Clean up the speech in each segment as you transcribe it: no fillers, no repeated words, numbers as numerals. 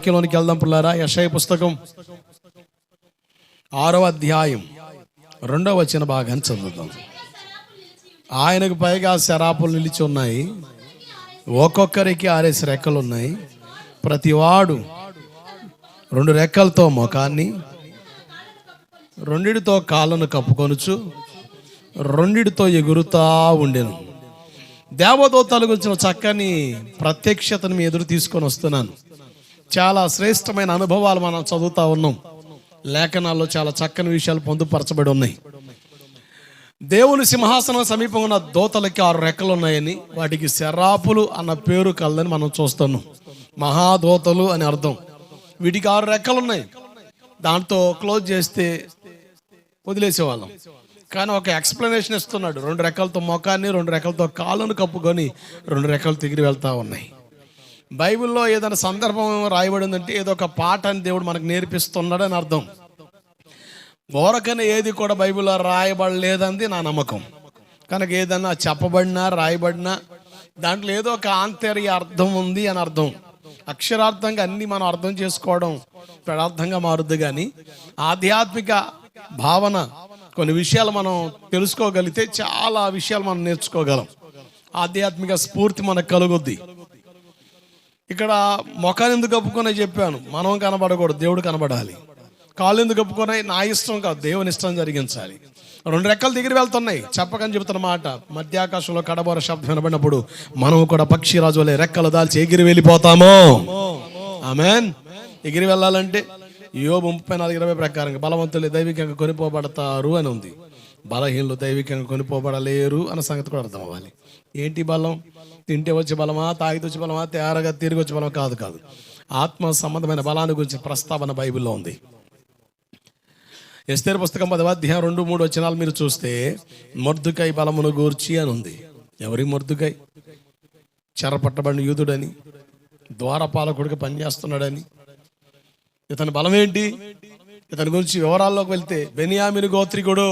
వాక్యంలోనికి వెళ్దాం పిల్లారా. యెషయా పుస్తకం 6వ అధ్యాయం 2వ వచన భాగాన్ని చదువుదాం. ఆయనకు పైగా శరాపులు నిలిచి ఉన్నాయి, ఒక్కొక్కరికి 6 రెక్కలు ఉన్నాయి. ప్రతివాడు 2 రెక్కలతో ముఖాన్ని, 2 కాళ్ళను కప్పుకొనుచు 2 ఎగురుతా ఉండెను. దేవదూతల గురించిన చక్కని ప్రత్యక్షతను మీ ఎదురు తీసుకొని వస్తున్నాను. చాలా శ్రేష్టమైన అనుభవాలు మనం చదువుతా ఉన్నాం. లేఖనాల్లో చాలా చక్కని విషయాలు పొందుపరచబడి ఉన్నాయి. దేవుని సింహాసనం సమీపంగా ఉన్న దూతలకి 6 రెక్కలు ఉన్నాయని, వాటికి శరాపులు అన్న పేరు కలదని మనం చూస్తున్నాం. మహాదూతలు అని అర్థం. వీటికి 6 రెక్కలు ఉన్నాయి. దాంతో క్లోజ్ చేస్తే వదిలేసేవాళ్ళం. కానీ ఒక ఎక్స్ప్లెనేషన్ ఇస్తున్నాడు. 2 రెక్కలతో ముఖాన్ని, 2 రెక్కలతో కాళ్ళను కప్పుకొని 2 రెక్కలు తిరిగి వెళ్తా ఉన్నాయి. బైబిల్లో ఏదైనా సందర్భం రాయబడి ఉందంటే ఏదో ఒక పాట అని దేవుడు మనకు నేర్పిస్తున్నాడు అని అర్థం. ఓరకనే ఏది కూడా బైబిల్లో రాయబడలేదంది నా నమ్మకం. కనుక ఏదన్నా చెప్పబడినా రాయబడినా దాంట్లో ఏదో ఒక ఆంతర్య అర్థం ఉంది అని అర్థం. అక్షరార్థంగా అన్ని మనం అర్థం చేసుకోవడం పదార్థంగా మారుద్ది, కానీ ఆధ్యాత్మిక భావన కొన్ని విషయాలు మనం తెలుసుకోగలిగితే చాలా విషయాలు మనం నేర్చుకోగలం. ఆధ్యాత్మిక స్ఫూర్తి మనకు కలుగుద్ది. ఇక్కడ ముఖాన్ని ఎందుకు కప్పుకొని చెప్పాను, మనం కనబడకూడదు, దేవుడు కనబడాలి. కాళ్ళు ఎందుకు కప్పుకొని, నా ఇష్టం కాదు, దేవుని ఇష్టం జరిగించాలి. 2 రెక్కలు దిగిరి వెళ్తున్నాయి. చెప్పకని చెబుతున్న మాట, మధ్యాకాశంలో కడబోర శబ్దం వినబడినప్పుడు మనం కూడా పక్షిరాజు వలె రెక్కలు దాల్చి ఎగిరి వెళ్ళిపోతాము. ఆమేన్. ఎగిరి వెళ్ళాలంటే యోబు 34:20 ప్రకారంగా బలవంతులు దైవికంగా కొనిపోబడతారు అని ఉంది. బలహీనులు దైవికంగా కొనిపోబడలేరు అన్న సంగతి కూడా అర్థం అవ్వాలి. ఏంటి బలం? తింటే వచ్చే బలమా, తాగితే వచ్చే బలమా, తేరగా తిరిగి వచ్చే బలమా? కాదు. ఆత్మ సంబంధమైన బలాన్ని గురించి ప్రస్తావన బైబిల్లో ఉంది. ఎస్తేరు పుస్తకం 10వ అధ్యాయం 2-3 వచనాలు మీరు చూస్తే మొర్దుకై బలమును గూర్చి అని ఉంది. ఎవరి మొర్దుకై? చెరపట్టబడిన యూదుడని, ద్వారపాలకుడికి పనిచేస్తున్నాడని. ఇతని బలం ఏంటి? ఇతని గురించి వివరాల్లోకి వెళ్తే బెన్యామీను గోత్రికుడు.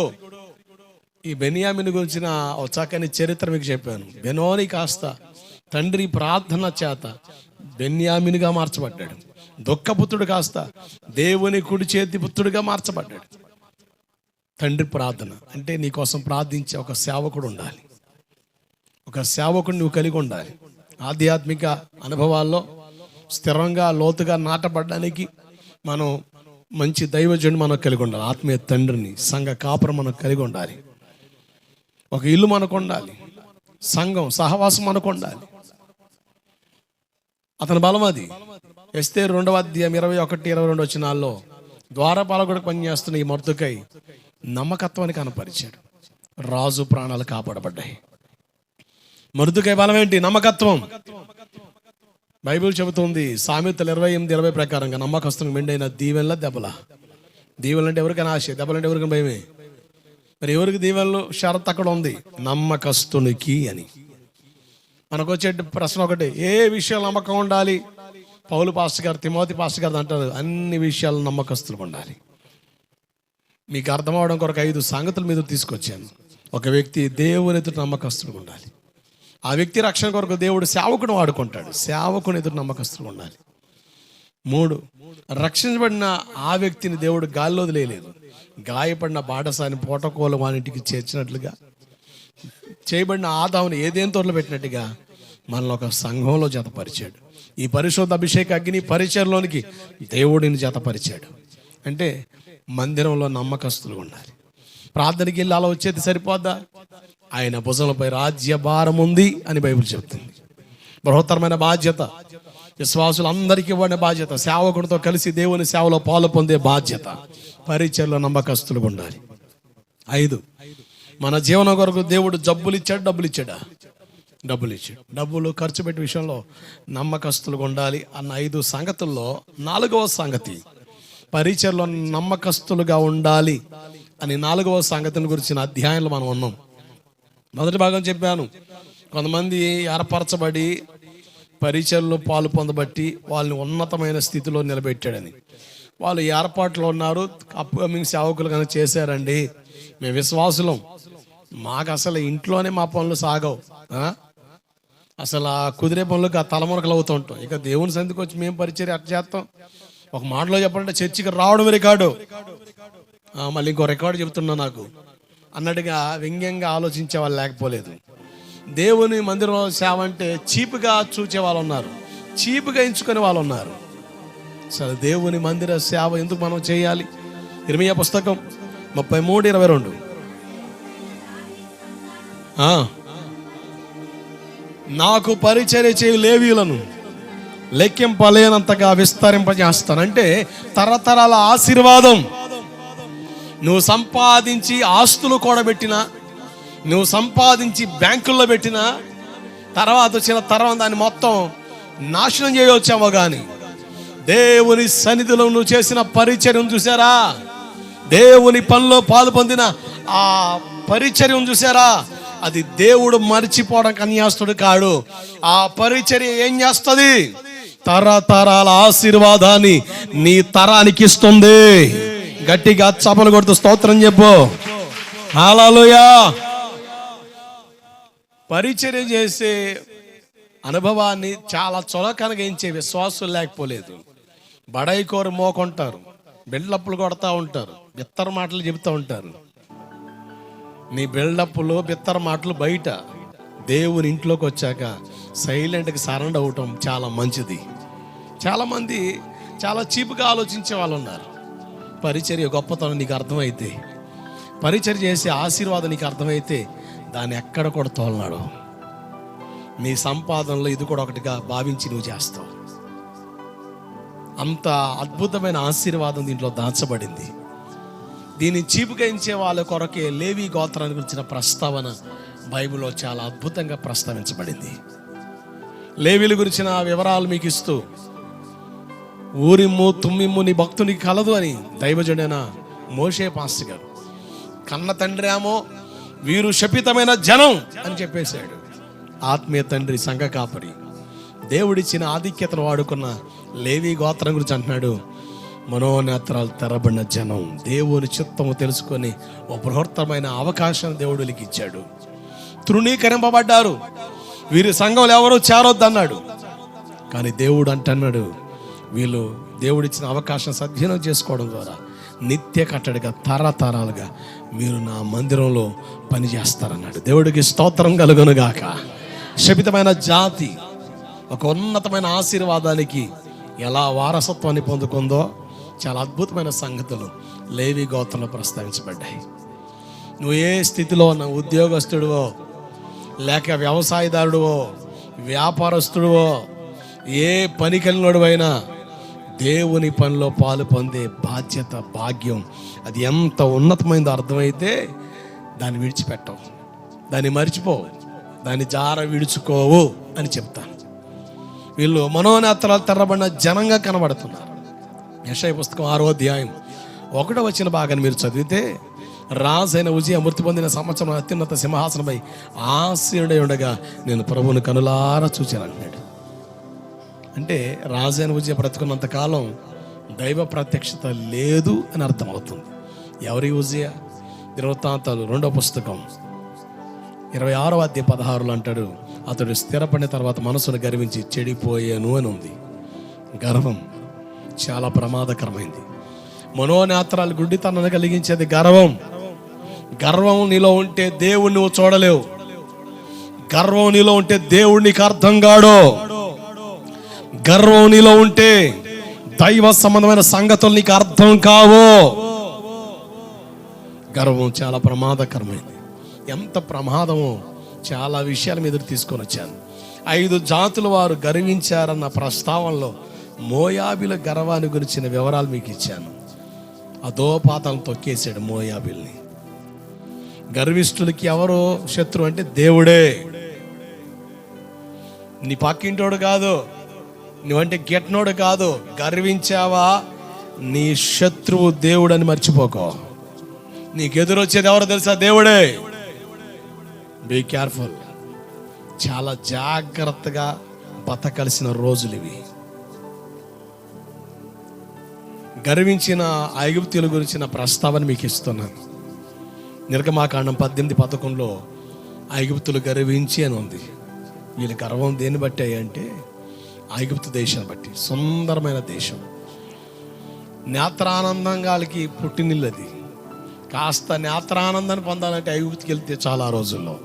ఈ బెన్యామీను గురించిన ఒక చక్కని చరిత్ర మీకు చెప్పాను. బెనోని కాస్త తండ్రి ప్రార్థన చేత బెన్యామీనుగా మార్చబడ్డాడు. దుఃఖపుత్రుడు కాస్త దేవుని కుడి చేతి పుత్రుడిగా మార్చబడ్డాడు. తండ్రి ప్రార్థన అంటే నీ కోసం ప్రార్థించే ఒక సేవకుడు ఉండాలి. ఒక సేవకుడు నువ్వు కలిగి ఉండాలి. ఆధ్యాత్మిక అనుభవాల్లో స్థిరంగా లోతుగా నాటబడ్డానికి మనం మంచి దైవజనుడు మనకు కలిగి ఉండాలి. ఆత్మీయ తండ్రిని, సంఘ కాపురం మనకు కలిగి ఉండాలి. ఒక ఇల్లు మనకు ఉండాలి. సంఘం సహవాసం మనకు ఉండాలి. అతని బలం అది. ఎస్తేరు 2వ అధ్యాయం 21-22 వచనాల్లో ద్వారపాలకుడికి పనిచేస్తున్న ఈ మొర్దుకై నమ్మకత్వాన్ని కనపరిచాడు. రాజు ప్రాణాలు కాపాడబడ్డాయి. మొర్దుకై బలం ఏంటి? నమ్మకత్వం. బైబిల్ చెబుతుంది సామెతలు 28:20 ప్రకారంగా నమ్మకస్తునికి మెండైన దీవెనల దెబ్బల. దీవెనలు అంటే ఎవరికైనా ఆశ, దెబ్బలంటే ఎవరికైనా భయమే. మరి ఎవరికి దీవెనలు? షరత్ అక్కడ ఉంది, నమ్మకస్తునికి అని. మనకు వచ్చే ప్రశ్న ఒకటి, ఏ విషయాలు నమ్మకం ఉండాలి? పౌలు పాస్టర్ గారు, తిమోతి పాస్టర్ గారు అంటారు, అన్ని విషయాలు నమ్మకస్తులు ఉండాలి. మీకు అర్థం అవడం కొరకు 5 సంగతుల మీద తీసుకొచ్చాను. ఒక వ్యక్తి దేవుని ఎదుట నమ్మకస్తులు ఉండాలి. ఆ వ్యక్తి రక్షణ కొరకు దేవుడు సేవకుని వాడుకుంటాడు. సేవకుని ఎదురు నమ్మకస్తులు ఉండాలి. 3, రక్షించబడిన ఆ వ్యక్తిని దేవుడు గాల్లో వదిలేయలేదు. గాయపడిన బాటసాని పోటకోలు వానింటికి చేర్చినట్లుగా, చేయబడిన ఆదాముని ఏదేని తోటలో పెట్టినట్టుగా మనల్ని ఒక సంఘంలో జతపరిచాడు. ఈ పరిశుద్ధ అభిషేక అగ్ని పరిచయంలోనికి దేవుడిని జతపరిచాడు. అంటే మందిరంలో నమ్మకస్తులు ఉండాలి. ప్రార్థనకి వెళ్ళి అలా వచ్చేది సరిపోద్దా? ఆయన భుజంపై రాజ్య భారం ఉంది అని బైబిల్ చెబుతుంది. బృహత్తరమైన బాధ్యత, విశ్వాసులందరికీ ఇవ్వని బాధ్యత, సేవకుడితో కలిసి దేవుని సేవలో పాలు పొందే బాధ్యత. పరిచయంలో నమ్మకస్తులు ఉండాలి. 5, మన జీవనం కొరకు దేవుడు డబ్బులు ఇచ్చాడు. డబ్బులు ఖర్చు పెట్టే విషయంలో నమ్మకస్తులు ఉండాలి అన్న 5 సంగతుల్లో 4వ సంగతి పరిచయంలో నమ్మకస్తులుగా ఉండాలి అని 4వ సంగతిని గురించిన అధ్యాయంలో మనం ఉన్నాం. మొదటి భాగం చెప్పాను, కొంతమంది ఏర్పరచబడి పరిచయంలో పాలు పొందబట్టి వాళ్ళని ఉన్నతమైన స్థితిలో నిలబెట్టాడని. వాళ్ళు ఏర్పాట్లో ఉన్నారు, అప్కమింగ్ సేవకులు కనుక చేశారండి, మేము విశ్వాసులం, మాకు అసలు ఇంట్లోనే మా పనులు సాగవు, అసలు ఆ కుదిరే పనులకు ఆ తలమునకలు అవుతూ ఉంటాం. ఇక దేవుని సంధికి వచ్చి మేము పరిచర్య అట్లా చేస్తాం. ఒక మాటలో చెప్పాలంటే చర్చికి రావడం రికార్డు, మళ్ళీ ఇంకో రికార్డు చెబుతున్నా నాకు అన్నట్టుగా వ్యంగ్యంగా ఆలోచించే వాళ్ళు లేకపోలేదు. దేవుని మందిరంలో సేవ అంటే చీపుగా చూచే వాళ్ళు ఉన్నారు, చీపుగా ఎంచుకునే వాళ్ళు ఉన్నారు. అసలు దేవుని మందిర సేవ ఎందుకు మనం చేయాలి? ఇర్మీయా పుస్తకం 33:22. నాకు పరిచర్య చేయు లేవీయులను లెక్కింపలేనంతగా విస్తరింపజేస్తాను. అంటే తరతరాల ఆశీర్వాదం. నువ్వు సంపాదించి ఆస్తులు కూడబెట్టినా, నువ్వు సంపాదించి బ్యాంకుల్లో పెట్టినా, తర్వాత వచ్చిన తరం దాన్ని మొత్తం నాశనం చేయవచ్చామో కానీ దేవుని సన్నిధిలో నువ్వు చేసిన పరిచర్యం చూసారా, దేవుని పనిలో పాలు పొందిన ఆ పరిచర్యం చూసారా, అది దేవుడు మర్చిపోవడానికి అన్యాస్తుడు కాడు. ఆ పరిచర్య ఏం చేస్తుంది? తరతరాల ఆశీర్వాదాన్ని నీ తరానికి ఇస్తుంది. గట్టిగా చప్పలు కొడుతూ స్తోత్రం చెప్పు. హల్లెలూయా. పరిచర్య చేసే అనుభవాన్ని చాలా చులకనగా ఎంచే విశ్వాసులు లేకపోలేదు. బడాయి కోరు మోకుంటారు, బిల్డప్లు కొడతా ఉంటారు, బిత్తర మాటలు చెబుతూ ఉంటారు. నీ బిల్డప్లు బిత్తర మాటలు బయట, దేవుని ఇంట్లోకి వచ్చాక సైలెంట్గా సరెండర్ అవటం చాలా మంచిది. చాలామంది చాలా చీపుగా ఆలోచించే వాళ్ళు ఉన్నారు. పరిచర్య గొప్పతనం నీకు అర్థమైతే, పరిచర్య చేసే ఆశీర్వాదం నీకు అర్థమైతే దాన్ని ఎక్కడ కూడా తోలనాడు. నీ సంపాదనలో ఇది కూడా ఒకటిగా భావించి నువ్వు చేస్తావు. అంత అద్భుతమైన ఆశీర్వాదం దీంట్లో దాచబడింది. దీన్ని చీపుగా ఇచ్చే వాళ్ళ కొరకే లేవి గోత్రాన్ని గురించిన ప్రస్తావన బైబిల్లో చాలా అద్భుతంగా ప్రస్తావించబడింది. లేవీల గురించిన వివరాలు మీకు ఇస్తూ, ఊరిమ్ము తుమ్మిమ్ము నీ భక్తునికి కలదు అని దైవజుడైన మోషే పాస్టర్ గారు, కన్న తండ్రి ఏమో వీరు శపితమైన జనం అని చెప్పేశాడు. ఆత్మీయ తండ్రి సంఘ కాపరి దేవుడిచ్చిన ఆధిక్యతను వాడుకున్న లేవి గోత్రం గురించి అంటున్నాడు, మనోనేత్రాలు తెరబడిన జనం, దేవుని చిత్తము తెలుసుకొని ఒక బృహత్తమైన అవకాశం దేవుడికి ఇచ్చాడు. తృణీకరింపబడ్డారు, వీరి సంఘంలో ఎవరూ చేరొద్దన్నాడు. కానీ దేవుడు అంటున్నాడు, వీళ్ళు దేవుడిచ్చిన అవకాశం సద్వినియోగం చేసుకోవడం ద్వారా నిత్య కట్టడిగా తరతరాలుగా మీరు నా మందిరంలో పనిచేస్తారన్నాడు. దేవుడికి స్తోత్రం కలుగునుగాక. శపితమైన జాతి ఒక ఉన్నతమైన ఆశీర్వాదానికి ఎలా వారసత్వాన్ని పొందుకుందో చాలా అద్భుతమైన సంగతులు లేవి గోత్రంలో ప్రస్తావించబడ్డాయి. నువ్వు ఏ స్థితిలో ఉన్న ఉద్యోగస్తుడివో, లేక వ్యవసాయదారుడువో, వ్యాపారస్తుడివో, ఏ పనికెళ్ళినోడువైనా దేవుని పనిలో పాలు పొందే బాధ్యత, భాగ్యం అది ఎంత ఉన్నతమైందో అర్థమైతే దాన్ని విడిచిపెట్టవు, దాన్ని మర్చిపోవు, దాన్ని జార విడుచుకోవు అని చెప్తాను. వీళ్ళు మనోనేత్రాలు తెరబడిన జనంగా కనబడుతున్నారు. యెషయా పుస్తకం 6వ అధ్యాయం 1వ వచన భాగాన్ని మీరు చదివితే, రాజైన ఉజ్జియా మృతి పొందిన సంవత్సరం అత్యున్నత సింహాసనపై ఆసీనుడై ఉండగా నేను ప్రభువుని కనులారా చూచాను అంటున్నాడు. అంటే రాజైన ఉజ్జియా బ్రతుకున్నంత కాలం దైవ ప్రత్యక్షత లేదు అని అర్థమవుతుంది. ఎవరి ఉజ్జియా? దినవృత్తాంతాలు 2వ పుస్తకం 26వ అధ్యాయం 16లో అంటాడు, అతడు స్థిరపడిన తర్వాత మనసును గర్వించి చెడిపోయాను అని ఉంది. గర్వం చాలా ప్రమాదకరమైంది. మనోనేత్రాలు గుడ్డితనాన్ని కలిగించేది గర్వం. గర్వం నీలో ఉంటే దేవుణ్ణి నువ్వు చూడలేవు. గర్వం నీలో ఉంటే దేవుడు నీకు అర్థం కాడు. గర్వం నీలో ఉంటే దైవ సంబంధమైన సంగతులు నీకు అర్థం కావు. గర్వం చాలా ప్రమాదకరమైంది. ఎంత ప్రమాదమో చాలా విషయాల మీద తీసుకొని వచ్చాను. 5 జాతుల వారు గర్వించారన్న ప్రస్తావనలో మోయాబీల గర్వాన్ని గురించిన వివరాలు మీకు ఇచ్చాను. అధోపాతాలను తొక్కేశాడు మోయాబీల్ని. గర్విష్ఠులకి ఎవరు శత్రువు అంటే దేవుడే. నీ పక్కింటోడు కాదు, నువ్వంటే గిట్నోడు కాదు. గర్వించావా నీ శత్రువు దేవుడు అని మర్చిపోకో. నీకు ఎదురొచ్చేది ఎవరో తెలుసా? దేవుడే. Be careful. చాలా జాగ్రత్తగా బతకలసిన రోజులు ఇవి. గర్వించిన ఐగుప్తీయుల గురించిన ప్రస్తావన మీకు ఇస్తున్నాను. నిర్గమాకాండం 18:11లో ఐగుప్తులు గర్వించి అని ఉంది. వీళ్ళ గర్వం దేన్ని బట్టి అంటే ఐగుప్తు దేశాన్ని బట్టి. సుందరమైన దేశం, నేత్రానందంగా వాళ్ళకి పుట్టినిల్లు అది. కాస్త నేత్రానందాన్ని పొందాలంటే ఐగుప్తుకి వెళ్తే చాలా రోజుల్లో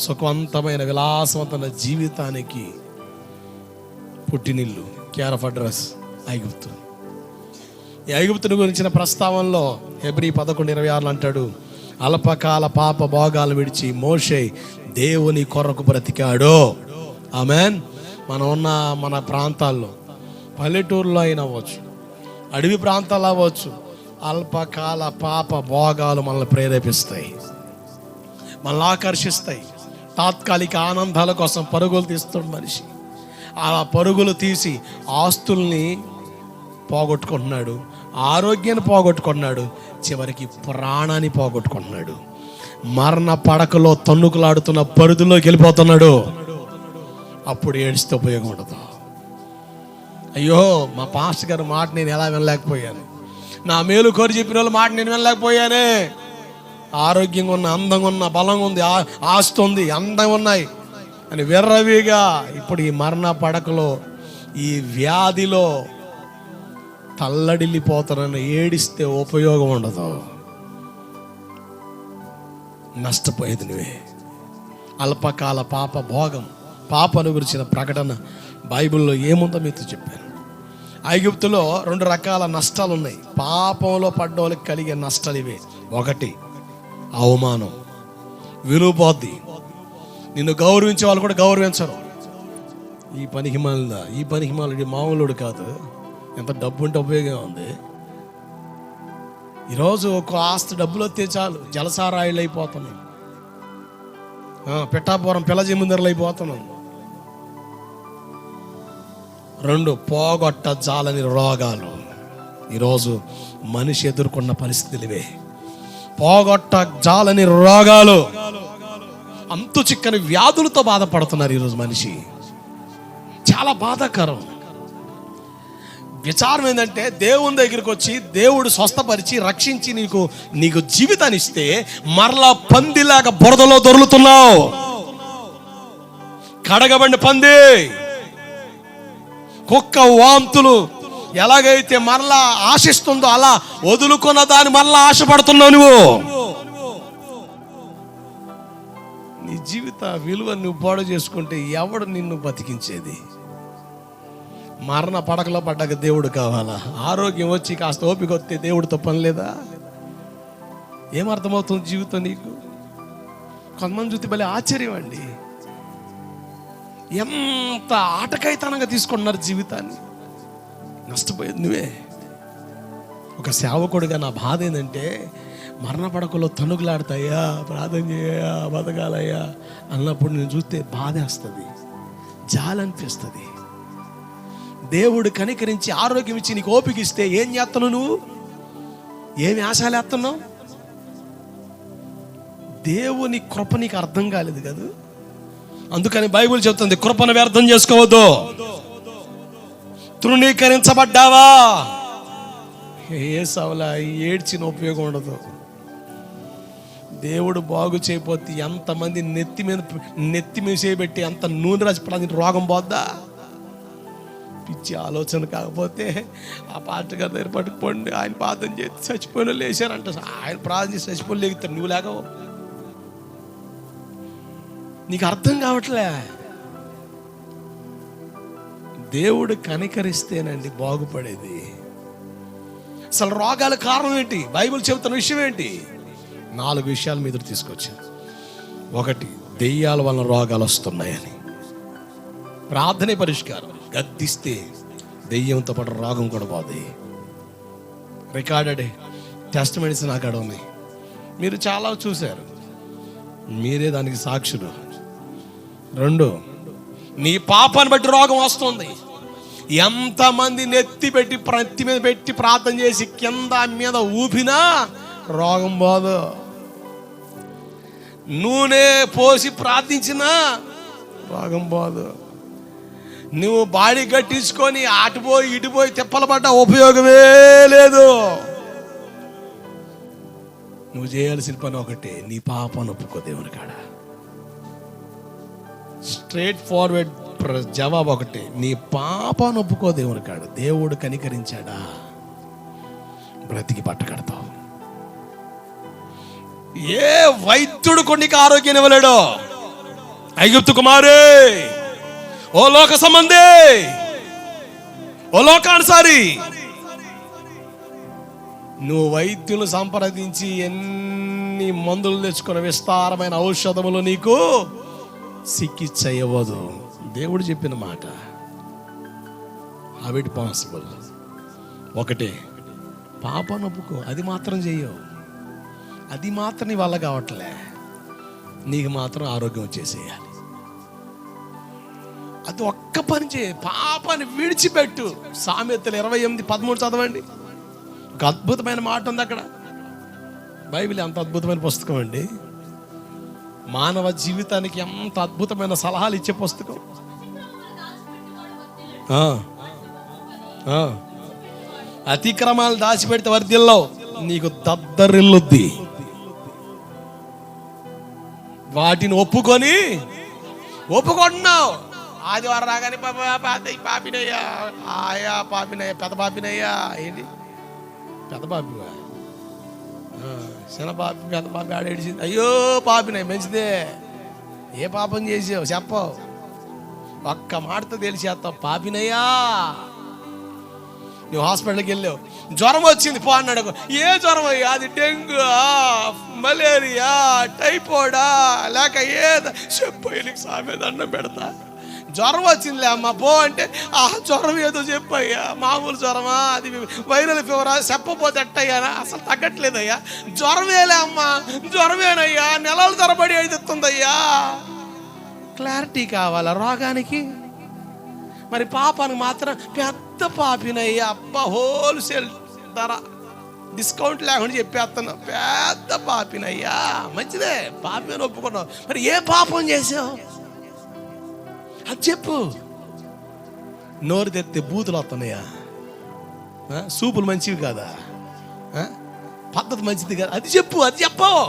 సుఖవంతమైన విలాసవంతమైన జీవితానికి పుట్టినిల్లు, కేర్ ఆఫ్ అడ్రస్ ఐగుప్తు. ఈ ఐగుప్తుని గురించిన ప్రస్తావనలో హెబ్రీ 11:26 అంటాడు, అల్పకాల పాప భోగాలు విడిచి మోషే దేవుని కొరకు బ్రతికాడు. ఆమెన్. మనం ఉన్న మన ప్రాంతాల్లో, పల్లెటూరులో అయినా అవ్వచ్చు, అడవి ప్రాంతాల్లో అవ్వచ్చు, అల్పకాల పాప భోగాలు మనల్ని ప్రేరేపిస్తాయి, మనల్ని ఆకర్షిస్తాయి. తాత్కాలిక ఆనందాల కోసం పరుగులు తీస్తున్న మనిషి ఆ పరుగులు తీసి ఆస్తుల్ని పోగొట్టుకుంటున్నాడు, ఆరోగ్యాన్ని పోగొట్టుకుంటున్నాడు, చివరికి ప్రాణాన్ని పోగొట్టుకుంటున్నాడు. మరణ పడకలో తన్నుకులాడుతున్న పరిధిలోకి వెళ్ళిపోతున్నాడు. అప్పుడు ఏడిస్తే ఉపయోగం ఉండదు. అయ్యో, మా పాస్టర్ గారి మాట నేను ఎలా వినలేకపోయాను, నా మేలు కోరి చెప్పిన వాళ్ళ మాట నేను వినలేకపోయానే. ఆరోగ్యంగా ఉన్న, అందంగా ఉన్న, బలంగా ఉంది, ఆస్తి ఉంది, అందం ఉన్నాయి అని విర్రవిగా ఇప్పుడు ఈ మరణ పడకలో, ఈ వ్యాధిలో తల్లడిల్లిపోతానని ఏడిస్తే ఉపయోగం ఉండదు. నష్టపోయేది నువ్వే. అల్పకాల పాప భోగం, పాపను గురించిన ప్రకటన బైబిల్లో ఏముందో మీతో చెప్పాను. ఐగుప్తులో 2 రకాల నష్టాలు ఉన్నాయి. పాపంలో పడ్డోళ్ళకి కలిగే నష్టాలు ఇవే. 1, అవమానం, విలువ పోద్ది. నిన్ను గౌరవించే వాళ్ళు కూడా గౌరవించరు. ఈ పనికి మాలుడు మామూలుడు కాదు, ఎంత డబ్బు ఉంటే ఉపయోగం ఉంది. ఈరోజు ఒక ఆస్తి డబ్బులు వస్తే చాలు జలసారాయిలు అయిపోతున్నాం, పిఠాపురం పిల్లజీముందరలు అయిపోతున్నాం. 2, పోగొట్ట జాలని రోగాలు. ఈరోజు మనిషి ఎదుర్కొన్న పరిస్థితులు ఇవే. పోగొట్ట జాలని రోగాలు, అంతు చిక్కని వ్యాధులతో బాధపడుతున్నారు ఈరోజు మనిషి. చాలా బాధాకరం. విచారం ఏంటంటే, దేవుని దగ్గరికి వచ్చి దేవుడు స్వస్థపరిచి రక్షించి నీకు జీవితాన్ని ఇస్తే మరలా పందిలాగా బురదలో దొరులుతున్నావు. కడగబండి పంది, కుక్క వాంతులు ఎలాగైతే మరలా ఆశిస్తుందో అలా వదులుకున్న దాన్ని మరలా ఆశపడుతున్నావు నువ్వు. నీ జీవిత విలువ నువ్వు పాడు చేసుకుంటే ఎవడు నిన్ను బతికించేది? మరణ పడకలో పడ్డాక దేవుడు కావాలా? ఆరోగ్యం వచ్చి కాస్త ఓపిక వస్తే దేవుడితో పని లేదా? ఏమర్థమవుతుంది జీవితం నీకు? కొంతమంది చూస్తే భలే ఆశ్చర్యం అండి, ఎంత ఆటకాయితనంగా తీసుకుంటున్నారు జీవితాన్ని. నష్టపోయేది నువ్వే. ఒక సేవకుడిగా నా బాధ ఏంటంటే, మరణ పడకలో తనుగులాడతాయా, ప్రార్థన చేయా, బతకాలయ్యా అన్నప్పుడు నేను చూస్తే బాధేస్తుంది, జాలనిపిస్తుంది. దేవుడు కనికరించి ఆరోగ్యం ఇచ్చి నీకు ఓపిక ఇస్తే ఏం చేస్తున్నావు నువ్వు? ఏమి ఆశలు వేస్తున్నావు? దేవుని కృప నీకు అర్థం కాలేదు కదా. అందుకని బైబిల్ చెప్తుంది, కృపను వ్యర్థం చేసుకోవద్దు. తృణీకరించబడ్డావా? ఏ సవలా ఏడ్చిన ఉపయోగం ఉండదు. దేవుడు బాగు చేయకపోతే ఎంతమంది నెత్తి మీద చేయబెట్టి అంత నూనె రాసి రోగం పోద్దా? పిచ్చి ఆలోచన. కాకపోతే ఆ పాస్టర్ గారి దగ్గర పట్టుకుపోండి, ఆయన ప్రార్థన చేసి చచ్చిపోయిన లేచారంట. ఆయన ప్రార్థన చేసి చచ్చిపోయి లేగుతారు, నువ్వు లేకవు. నీకు అర్థం కావట్లే. దేవుడు కనికరిస్తేనండి బాగుపడేది. అసలు రోగాల కారణం ఏంటి? బైబిల్ చెబుతున్న విషయం ఏంటి? 4 విషయాలు మీద తీసుకొచ్చాను. 1, దెయ్యాల వలన రోగాలు వస్తున్నాయని. ప్రార్థనే పరిష్కారం. గద్దిస్తే దెయ్యంతో పాటు రోగం కూడా పోదు. రికార్డెడ్ టెస్టిమెంట్స్ నా కాడ ఉన్నాయి, మీరు చాలా చూశారు, మీరే దానికి సాక్షులు. 2, నీ పాపాన్ని బట్టి రోగం వస్తుంది. ఎంతమంది నెత్తి మీద పెట్టి ప్రార్థన చేసి కింద మీద ఊపినా రోగం పోదు. నూనె పోసి ప్రార్థించినా రోగం పోదు. నువ్వు బాడీ కట్టించుకొని అటుపోయి ఇటుపోయి తిప్పలు పడ్డా ఉపయోగమే లేదు. నువ్వు చేయాల్సిన పని ఒకటే, నీ పాపను ఒప్పుకో దేవుని కాడ. స్ట్రేట్ ఫార్వర్డ్ జవాబు ఒకటే, నీ పాపాన్ని ఒప్పుకో దేవుని కాడు. దేవుడు కనికరించాడా, బ్రతికి పట్టకడతావు. ఏ వైద్యుడు కొన్నికి ఆరోగ్యం ఇవ్వలేడు. ఐగుప్తు కుమారే, ఓ లోక సంబంధి, ఓ లోకానుసారి, నువ్వు వైద్యులు సంప్రదించి ఎన్ని మందులు తెచ్చుకున్న విస్తారమైన ఔషధములు నీకు చికిత్స ఇవ్వదు. దేవుడు చెప్పిన మాట. How it possible? ఒకటే, పాపను ఒప్పుకో. అది మాత్రం చెయ్యవు, అది మాత్రం నీ వల్ల కావట్లే, నీకు మాత్రం ఆరోగ్యం వచ్చేసేయాలి. అది ఒక్క పని చేయి, పాపాన్ని విడిచిపెట్టు. సామెతలు 28:13 చదవండి. ఒక అద్భుతమైన మాట ఉంది అక్కడ. బైబిల్ ఎంత అద్భుతమైన పుస్తకం అండి. మానవ జీవితానికి ఎంత అద్భుతమైన సలహాలు ఇచ్చే పుస్తకం. అతిక్రమాలు దాచిపెడితే వర్ధిల్లో, నీకు దద్దరిల్లుద్ది. వాటిని ఒప్పుకుంటున్నావు. ఆదివారం రాగానే పాపినయ్యా, ఆయా పాపినయ్యా, పెద్ద పాపినయ్యా. ఏంటి పెద్ద పాపివా? చిన్న పాపి, పెద్ద పాపి ఆడేడిచింది. అయ్యో పాపినయ్య, మంచిదే. ఏ పాపం చేసావు చెప్పవు, ఒక్క మాటతో తెలిసేస్తావు. పాపినయ్యా, నువ్వు హాస్పిటల్కి వెళ్ళావు, జ్వరం వచ్చింది పో అన్నాడు. ఏ జ్వరం అయ్యా? అది డెంగ్యూ, మలేరియా, టైఫాయిడా, లేక ఏదో చెప్పు, నీకు సామె దండం పెడతా. జ్వరం వచ్చిందిలే అమ్మ పో అంటే, ఆ జ్వరం ఏదో చెప్పయ్యా, మామూలు జ్వరమా, అది వైరల్ ఫీవరా, చెప్పపోతే ఎట్టయ్యా, అసలు తగ్గట్లేదయ్యా. జ్వరమేలే అమ్మ, జ్వరమేనయ్యా, నెలల తరబడి అవుతుందయ్యా. క్లారిటీ కావాలా రోగానికి? మరి పాపానికి మాత్రం పెద్ద పాపినయ్యా, అబ్బా హోల్సేల్ ధర డిస్కౌంట్ లేకుండా చెప్పేస్తున్నా, పెద్ద పాపినయ్యా. మంచిదే, పాపి అని ఒప్పుకున్నావు. మరి ఏ పాపం చేసావు అది చెప్పు. నోరు తెరితే బూతులు వస్తున్నాయా? సూపులు మంచివి కాదా? పద్ధతి మంచిది కదా, అది చెప్పు. అది చెప్పవు.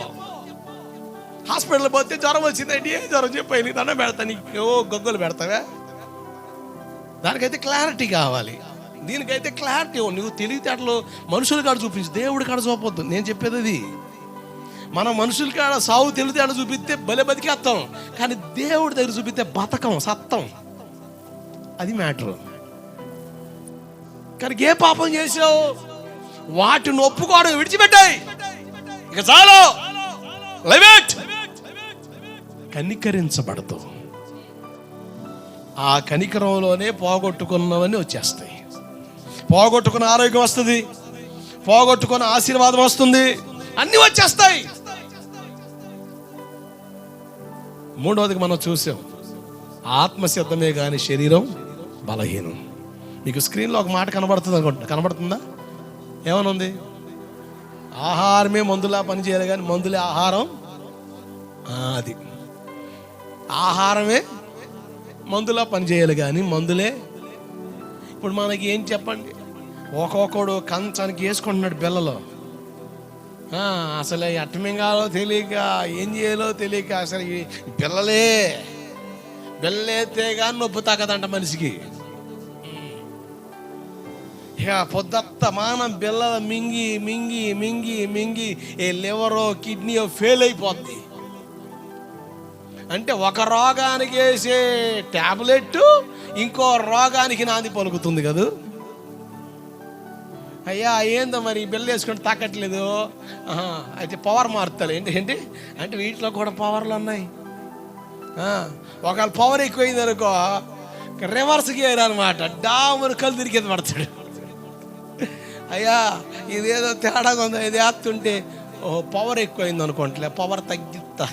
హాస్పిటల్ పోతే జ్వరం వచ్చిందండి, ఏ జ్వరం చెప్పాయి, నీకు దండం పెడతా, నీకు గొగ్గలు పెడతావా? దానికైతే క్లారిటీ కావాలి. దీనికైతే క్లారిటీ. నువ్వు తెలివితేటలు మనుషుల కాడ చూపించు, దేవుడి కాడ చూపొద్దు. నేను చెప్పేది అది. మనం మనుషుల కాడ సావు తెలివితేటలు చూపిస్తే భలే బతికేస్తాం, కానీ దేవుడి దగ్గర చూపిస్తే బతకం, సత్తం. అది మ్యాటరు. కానీ ఏ పాపం చేసావు, వాటిని ఒప్పుకోవడం విడిచిపెట్టాయి. ఇక చాలు, కనికరించబడతావు. ఆ కనికరంలోనే పోగొట్టుకున్నవన్నీ వచ్చేస్తాయి. పోగొట్టుకున్న ఆరోగ్యం వస్తుంది, పోగొట్టుకున్న ఆశీర్వాదం వస్తుంది, అన్నీ వచ్చేస్తాయి. మూడవదికి మనం చూసాం, ఆత్మసిద్ధమే కానీ శరీరం బలహీనం. మీకు స్క్రీన్లో ఒక మాట కనబడుతుంది అనుకుంటా, కనబడుతుందా? ఏమనుంది? ఆహారమే మందులా పనిచేయాలి కానీ మందులే ఆహారం. అది ఆహారమే మందులా పనిచేయాలి కానీ మందులే. ఇప్పుడు మనకి ఏం చెప్పండి, ఒక్కొక్కడు కంచానికి వేసుకుంటున్నాడు బెల్లలో. అసలు ఎట్టమింగాలో తెలియక, ఏం చేయాలో తెలియక, అసలు ఈ బెల్లెత్తే కానీ నొప్పి తాకదంట మనిషికి. ఇక పొద్దుత్త మానం బెల్లల మింగి మింగి మింగి మింగి ఏ లివరో కిడ్నీయో ఫెయిల్ అయిపోద్ది. అంటే ఒక రోగానికి వేసే ట్యాబ్లెట్ ఇంకో రోగానికి నాంది పలుకుతుంది కదా. అయ్యా ఏందో మరి బిల్ల వేసుకుంటే తాకట్లేదు, అయితే పవర్ మారుతారు. ఏంటి అంటే వీటిలో కూడా పవర్లు ఉన్నాయి. ఒకవేళ పవర్ ఎక్కువైంది అనుకో, రివర్స్ గేర్ అనమాట, డామును కళ్ళు తిరిగేది పడతాడు. అయ్యా ఇదేదో తేడాగా ఉందో, ఇది వేస్తుంటే పవర్ ఎక్కువైంది అనుకోండిలే, పవర్ తగ్గిస్తా.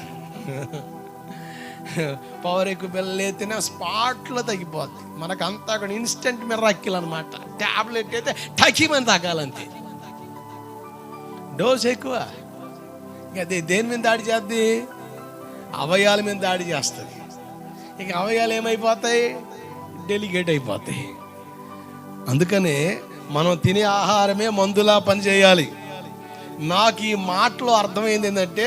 పవర్ ఎక్కువ బిల్లెత్తినా స్పాట్లో తగ్గిపోద్ది. మనకంతా కూడా ఇన్స్టెంట్ మిరాకిల్ అనమాట. ట్యాబ్లెట్ అయితే టకీమని తాగాలంతే, డోస్ ఎక్కువ. ఇక అది దేని మీద దాడి చేద్ది? అవయాల మీద దాడి చేస్తుంది. ఇక అవయాలు ఏమైపోతాయి? డెలిగేట్ అయిపోతాయి. అందుకనే మనం తినే ఆహారమే మందులా పనిచేయాలి. నాకు ఈ మాటలో అర్థమైంది ఏంటంటే,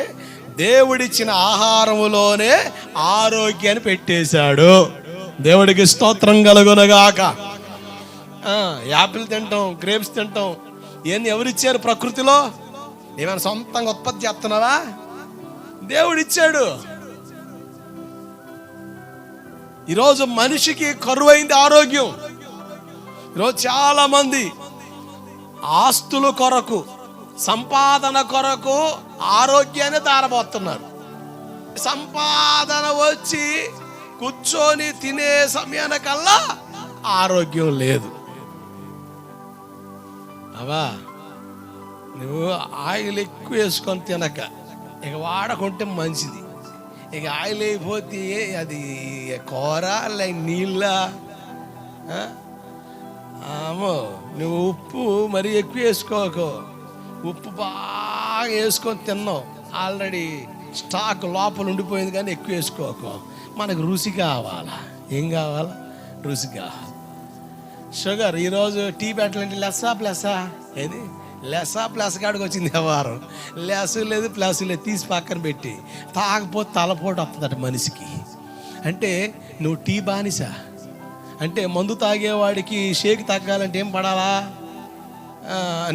దేవుడిచ్చిన ఆహారములోనే ఆరోగ్యాన్ని పెట్టేశాడు. దేవుడికి స్తోత్రం కలుగునగాక. యాపిల్ తింటాం, గ్రేప్స్ తింటాం, ఇవన్నీ ఎవరిచ్చారు? ప్రకృతిలో ఏమైనా సొంతంగా ఉత్పత్తి చేస్తున్నావా? దేవుడిచ్చాడు. ఈరోజు మనిషికి కరువైంది ఆరోగ్యం. ఈరోజు చాలా మంది ఆస్తుల కొరకు, సంపాదన కొరకు ఆరోగ్యాన్ని తారబోతున్నారు. సంపాదన వచ్చి కూర్చొని తినే సమయానికల్లా ఆరోగ్యం లేదు. అవా నువ్వు ఆయిల్ ఎక్కువ వేసుకొని తినక ఇక వాడకుంటే మంచిది. ఇక ఆయిల్ అయిపోతే అది కూర నీళ్ళ. నువ్వు ఉప్పు మరీ ఎక్కువ వేసుకోకు. ఉప్పు బాగా వేసుకొని తిన్నావు, ఆల్రెడీ స్టాక్ లోపల ఉండిపోయింది, కానీ ఎక్కువ వేసుకోకు. మనకు రుచి కావాలా? ఏం కావాలా? రుచి కావాలి. షుగర్ ఈరోజు టీ పెట్టాలంటే ప్లస్సా ఏది ప్లస్ కాడికి వచ్చింది వ్యవహారం. లెస్ లేదు ప్లస్ లేదు, తీసి పక్కన పెట్టి తాగపోతే తలపోటు వస్తుందట మనిషికి. అంటే నువ్వు టీ బానిసా? అంటే మందు తాగేవాడికి షేక్ తగ్గాలంటే ఏం పడాలా?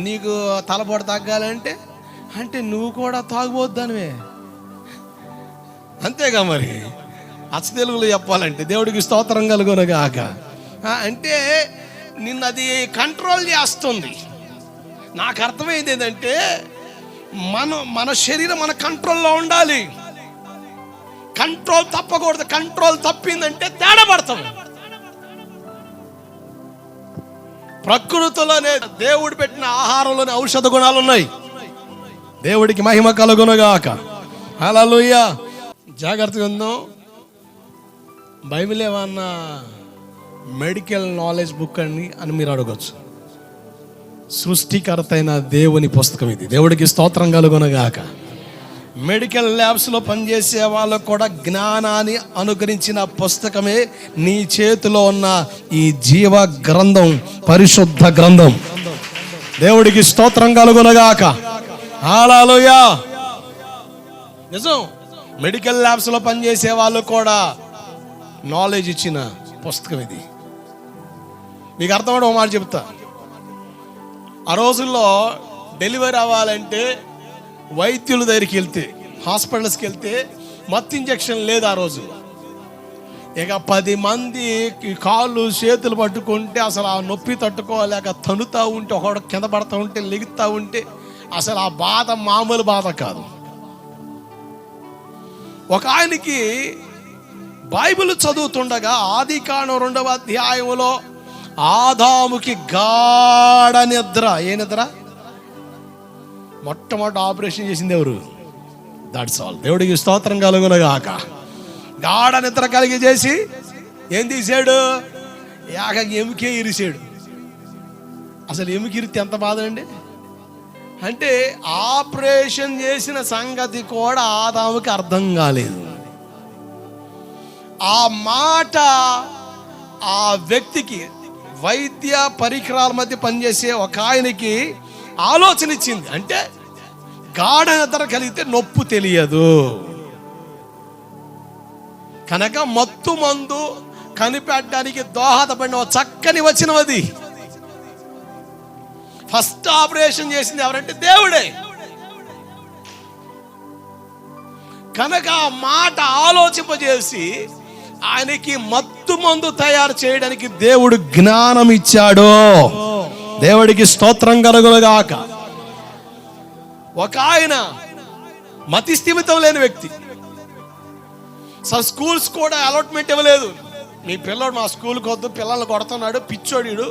నీకు తలపోటు తగ్గాలంటే అంటే నువ్వు కూడా తాగుబోద్దానివే, అంతేగా మరి. అచ్చ తెలుగులో చెప్పాలంటే దేవుడికి స్తోత్రం కలుగునగాక. అంటే నిన్ను అది కంట్రోల్ చేస్తుంది. నాకు అర్థమైంది ఏంటంటే మన శరీరం మన కంట్రోల్లో ఉండాలి. కంట్రోల్ తప్పకూడదు. కంట్రోల్ తప్పిందంటే తేడా పడతాం. ప్రకృతిలోనే దేవుడు పెట్టిన ఆహారంలోనే ఔషధ గుణాలు ఉన్నాయి. దేవుడికి మహిమ కలుగునగాక. హల్లెలూయా. జాగ్రత్తగా ఉందాం. బైబిల్ ఏమన్నా మెడికల్ నాలెడ్జ్ బుక్ అని మీరు అడగచ్చు. సృష్టికర్త అయిన దేవుని పుస్తకం ఇది. దేవుడికి స్తోత్రం కలుగునగాక. మెడికల్ ల్యాబ్స్లో పనిచేసే వాళ్ళకు కూడా జ్ఞానాన్ని అనుగ్రహించిన పుస్తకమే నీ చేతిలో ఉన్న ఈ జీవ గ్రంథం, పరిశుద్ధ గ్రంథం. దేవుడికి స్తోత్రం కలుగునగాక. హల్లెలూయా. నిజం, మెడికల్ ల్యాబ్స్లో పనిచేసే వాళ్ళు కూడా నాలెడ్జ్ ఇచ్చిన పుస్తకం ఇది. మీకు అర్థమవడం ఒక మాట చెప్తా. ఆ రోజుల్లో డెలివరీ అవ్వాలంటే వైద్యుల దగ్గరికి వెళ్తే, హాస్పిటల్స్కి వెళ్తే మత్తు ఇంజక్షన్ లేదు ఆ రోజు. ఇక 10 మంది కాళ్ళు చేతులు పట్టుకుంటే అసలు ఆ నొప్పి తట్టుకోలేక తనుతూ ఉంటే, ఒకడు కింద పడుతూ ఉంటే, లెగుతూ ఉంటే అసలు ఆ బాధ మామూలు బాధ కాదు. ఒక ఆయనకి బైబిల్ చదువుతుండగా ఆదికాండం 2వ అధ్యాయంలో ఆదాముకి గాఢ నిద్ర. ఏ నిద్ర? మొట్టమొదటి ఆపరేషన్ చేసింది ఎవరు? That's all. దేవుడికి స్తోత్రం కలుగునగాక. గాఢ నిద్ర కలిగి చేసి ఏం తీసాడు? ఎముకే ఇరిసాడు. అసలు ఎముకిరితే ఎంత బాధ అండి. అంటే ఆపరేషన్ చేసిన సంగతి కూడా ఆదాముకి అర్థం కాలేదు. ఆ మాట ఆ వ్యక్తికి, వైద్య పరికరాల మధ్య పనిచేసే ఒక ఆయనకి ఆలోచన ఇచ్చింది. అంటే గాఢ నిద్ర కలిగితే నొప్పు తెలియదు కనుక మత్తు మందు కనిపెట్టడానికి దోహదపడిన ఒక చక్కని వచనం అది. ఫస్ట్ ఆపరేషన్ చేసింది ఎవరంటే దేవుడే. కనుక ఆ మాట ఆలోచింపజేసి ఆయనకి మత్తు మందు తయారు చేయడానికి దేవుడు జ్ఞానం ఇచ్చాడు. దేవుడికి స్తోత్రం కలుగునగాక. ఒక ఆయన మతి స్థిమితం లేని వ్యక్తి. స్కూల్స్ కూడా అలాట్మెంట్ ఇవ్వలేదు. మీ పిల్లడు మా స్కూల్కి వద్దు, పిల్లల్ని కొడుతున్నాడు, పిచ్చోడు,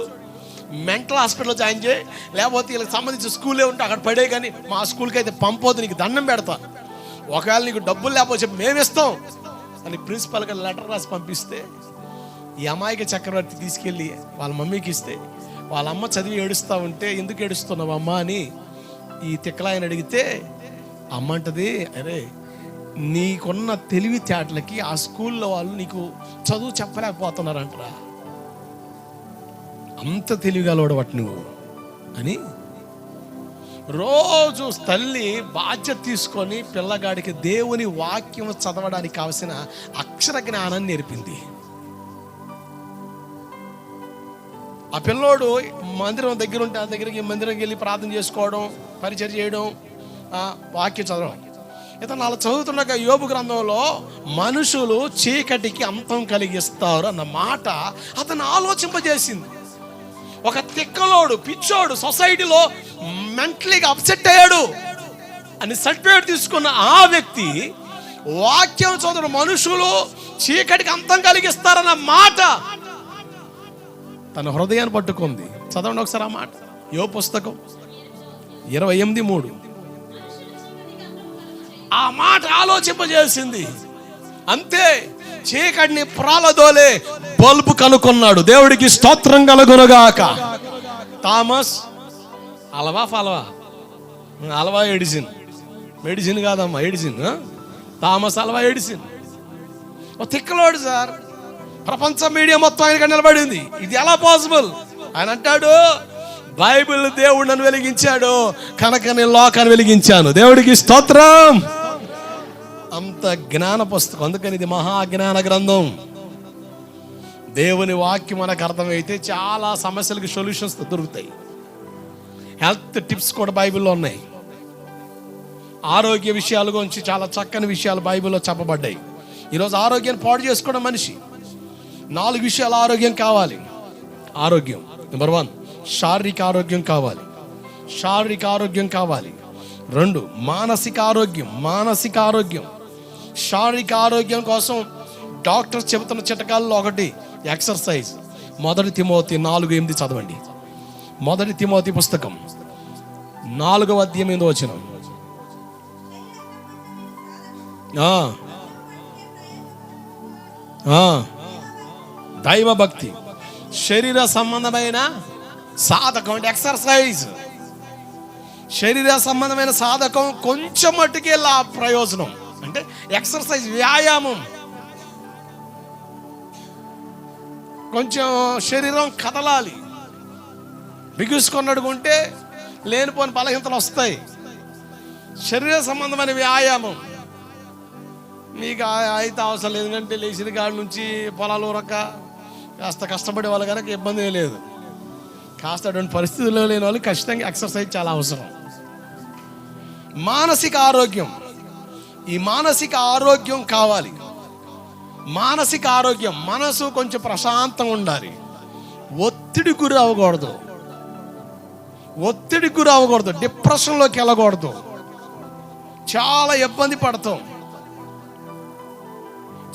మెంటల్ హాస్పిటల్లో జాయిన్ చేయి, లేకపోతే వీళ్ళకి సంబంధించిన స్కూలే ఉంటే అక్కడ పడే, కానీ మా స్కూల్కి అయితే పంపొద్దు, నీకు దండం పెడతా, ఒకవేళ నీకు డబ్బులు లేకపోతే చెప్పి మేము ఇస్తాం అని ప్రిన్సిపల్గా లెటర్ రాసి పంపిస్తే, ఈ అమ్మాయికి చక్రవర్తి తీసుకెళ్ళి వాళ్ళ మమ్మీకి ఇస్తే, వాళ్ళ అమ్మ చదివి ఏడుస్తూ ఉంటే, ఎందుకు ఏడుస్తున్నావు అమ్మ అని ఈ తిక్కలాయని అడిగితే, అమ్మ అంటది, అరే నీకున్న తెలివితేటలకి ఆ స్కూల్లో వాళ్ళు నీకు చదువు చెప్పలేకపోతున్నారంటరా, అంత తెలివిగలవాడు వాటి నువ్వు అని. రోజు తల్లి బాధ్యత తీసుకొని పిల్లగాడికి దేవుని వాక్యం చదవడానికి కావలసిన అక్షర జ్ఞానాన్ని నేర్పింది. ఆ పిల్లోడు మందిరం దగ్గర ఉంటే ఆ దగ్గరికి మందిరంకి వెళ్ళి ప్రార్థన చేసుకోవడం, పరిచయం చేయడం, వాక్యం చదవడం. ఇతను అలా చదువుతున్న యోబు గ్రంథంలో మనుషులు చీకటికి అంతం కలిగిస్తారు అన్న మాట అతను ఆలోచింపజేసింది. ఒక తిక్కలోడు, పిచ్చోడు, సొసైటీలో మెంటలీగా అప్సెట్ అయ్యాడు అని సర్టిఫికేట్ తీసుకున్న ఆ వ్యక్తి వాక్యం చదువు మనుషులు చీకటికి అంతం కలిగిస్తారన్న మాట తన హృదయాన్ని పట్టుకుంది. చదవండి ఒకసారి ఆ మాట. యోబు పుస్తకం 28:3. ఆ మాట ఆలోచింపజేసింది. అంతే, చీకటిని ప్రాలదోలే బల్బు కనుక్కున్నాడు. దేవుడికి స్తోత్రం కలుగునుగాక. థామస్ అలవా ఫలవా? అలవా ఎడిసిన్, మెడిసిన్ కాదమ్మా, ఎడిసిన్. థామస్ అలవా ఎడిసిన్ ఓ తిక్కలోడు సార్. ప్రపంచ మీడియా మొత్తం ఆయనకి నిలబడింది. ఇది ఎలా పాసిబుల్? ఆయన అంటాడు, బైబిల్ దేవుడు నన్ను వెలిగించాడు కనుక నేను లోకాన్ని వెలిగించాను. దేవుడికి స్తోత్రం. అంత జ్ఞాన పుస్తకం, అందుకని ఇది మహాజ్ఞాన గ్రంథం. దేవుని వాక్యం మనకు అర్థమైతే చాలా సమస్యలకి సొల్యూషన్స్ దొరుకుతాయి. హెల్త్ టిప్స్ కూడా బైబిల్లో ఉన్నాయి. ఆరోగ్య విషయాల గురించి చాలా చక్కని విషయాలు బైబిల్లో చెప్పబడ్డాయి. ఈరోజు ఆరోగ్యాన్ని పాడు చేసుకోవడం మనిషి. 4 విషయాలు ఆరోగ్యం కావాలి. ఆరోగ్యం నెంబర్ 1, శారీరక ఆరోగ్యం కావాలి. శారీరక ఆరోగ్యం కావాలి. 2, మానసిక ఆరోగ్యం. మానసిక ఆరోగ్యం. శారీరక ఆరోగ్యం కోసం డాక్టర్స్ చెబుతున్న చిట్కాల్లో ఒకటి ఎక్సర్సైజ్. 1 తిమోతి 4:8 చదవండి. 1 తిమోతి పుస్తకం 4వ అధ్యాయం 8వ వచనం. దైవ భక్తి, శరీర సంబంధమైన సాధకం అంటే ఎక్సర్సైజ్. శరీర సంబంధమైన సాధకం కొంచెం మట్టుకే ప్రయోజనం అంటే ఎక్సర్సైజ్, వ్యాయామం. కొంచెం శరీరం కదలాలి. బిగుసుకొన్నడుకుంటే లేనిపోని బలహీనతలు వస్తాయి. శరీర సంబంధమైన వ్యాయామం మీకు అయితే అవసరం లేదు, ఎందుకంటే లేచిన కాడి నుంచి పొలాలు రక్క కాస్త కష్టపడే వాళ్ళు కనుక ఇబ్బంది లేదు. కాస్త అటువంటి పరిస్థితుల్లో లేని వాళ్ళు ఖచ్చితంగా ఎక్సర్సైజ్ చాలా అవసరం. మానసిక ఆరోగ్యం. ఈ మానసిక ఆరోగ్యం కావాలి. మానసిక ఆరోగ్యం, మనసు కొంచెం ప్రశాంతంగా ఉండాలి. ఒత్తిడి గురి అవ్వకూడదు. ఒత్తిడికి గురి అవ్వకూడదు. డిప్రెషన్లోకి వెళ్ళకూడదు. చాలా ఇబ్బంది పడతాం.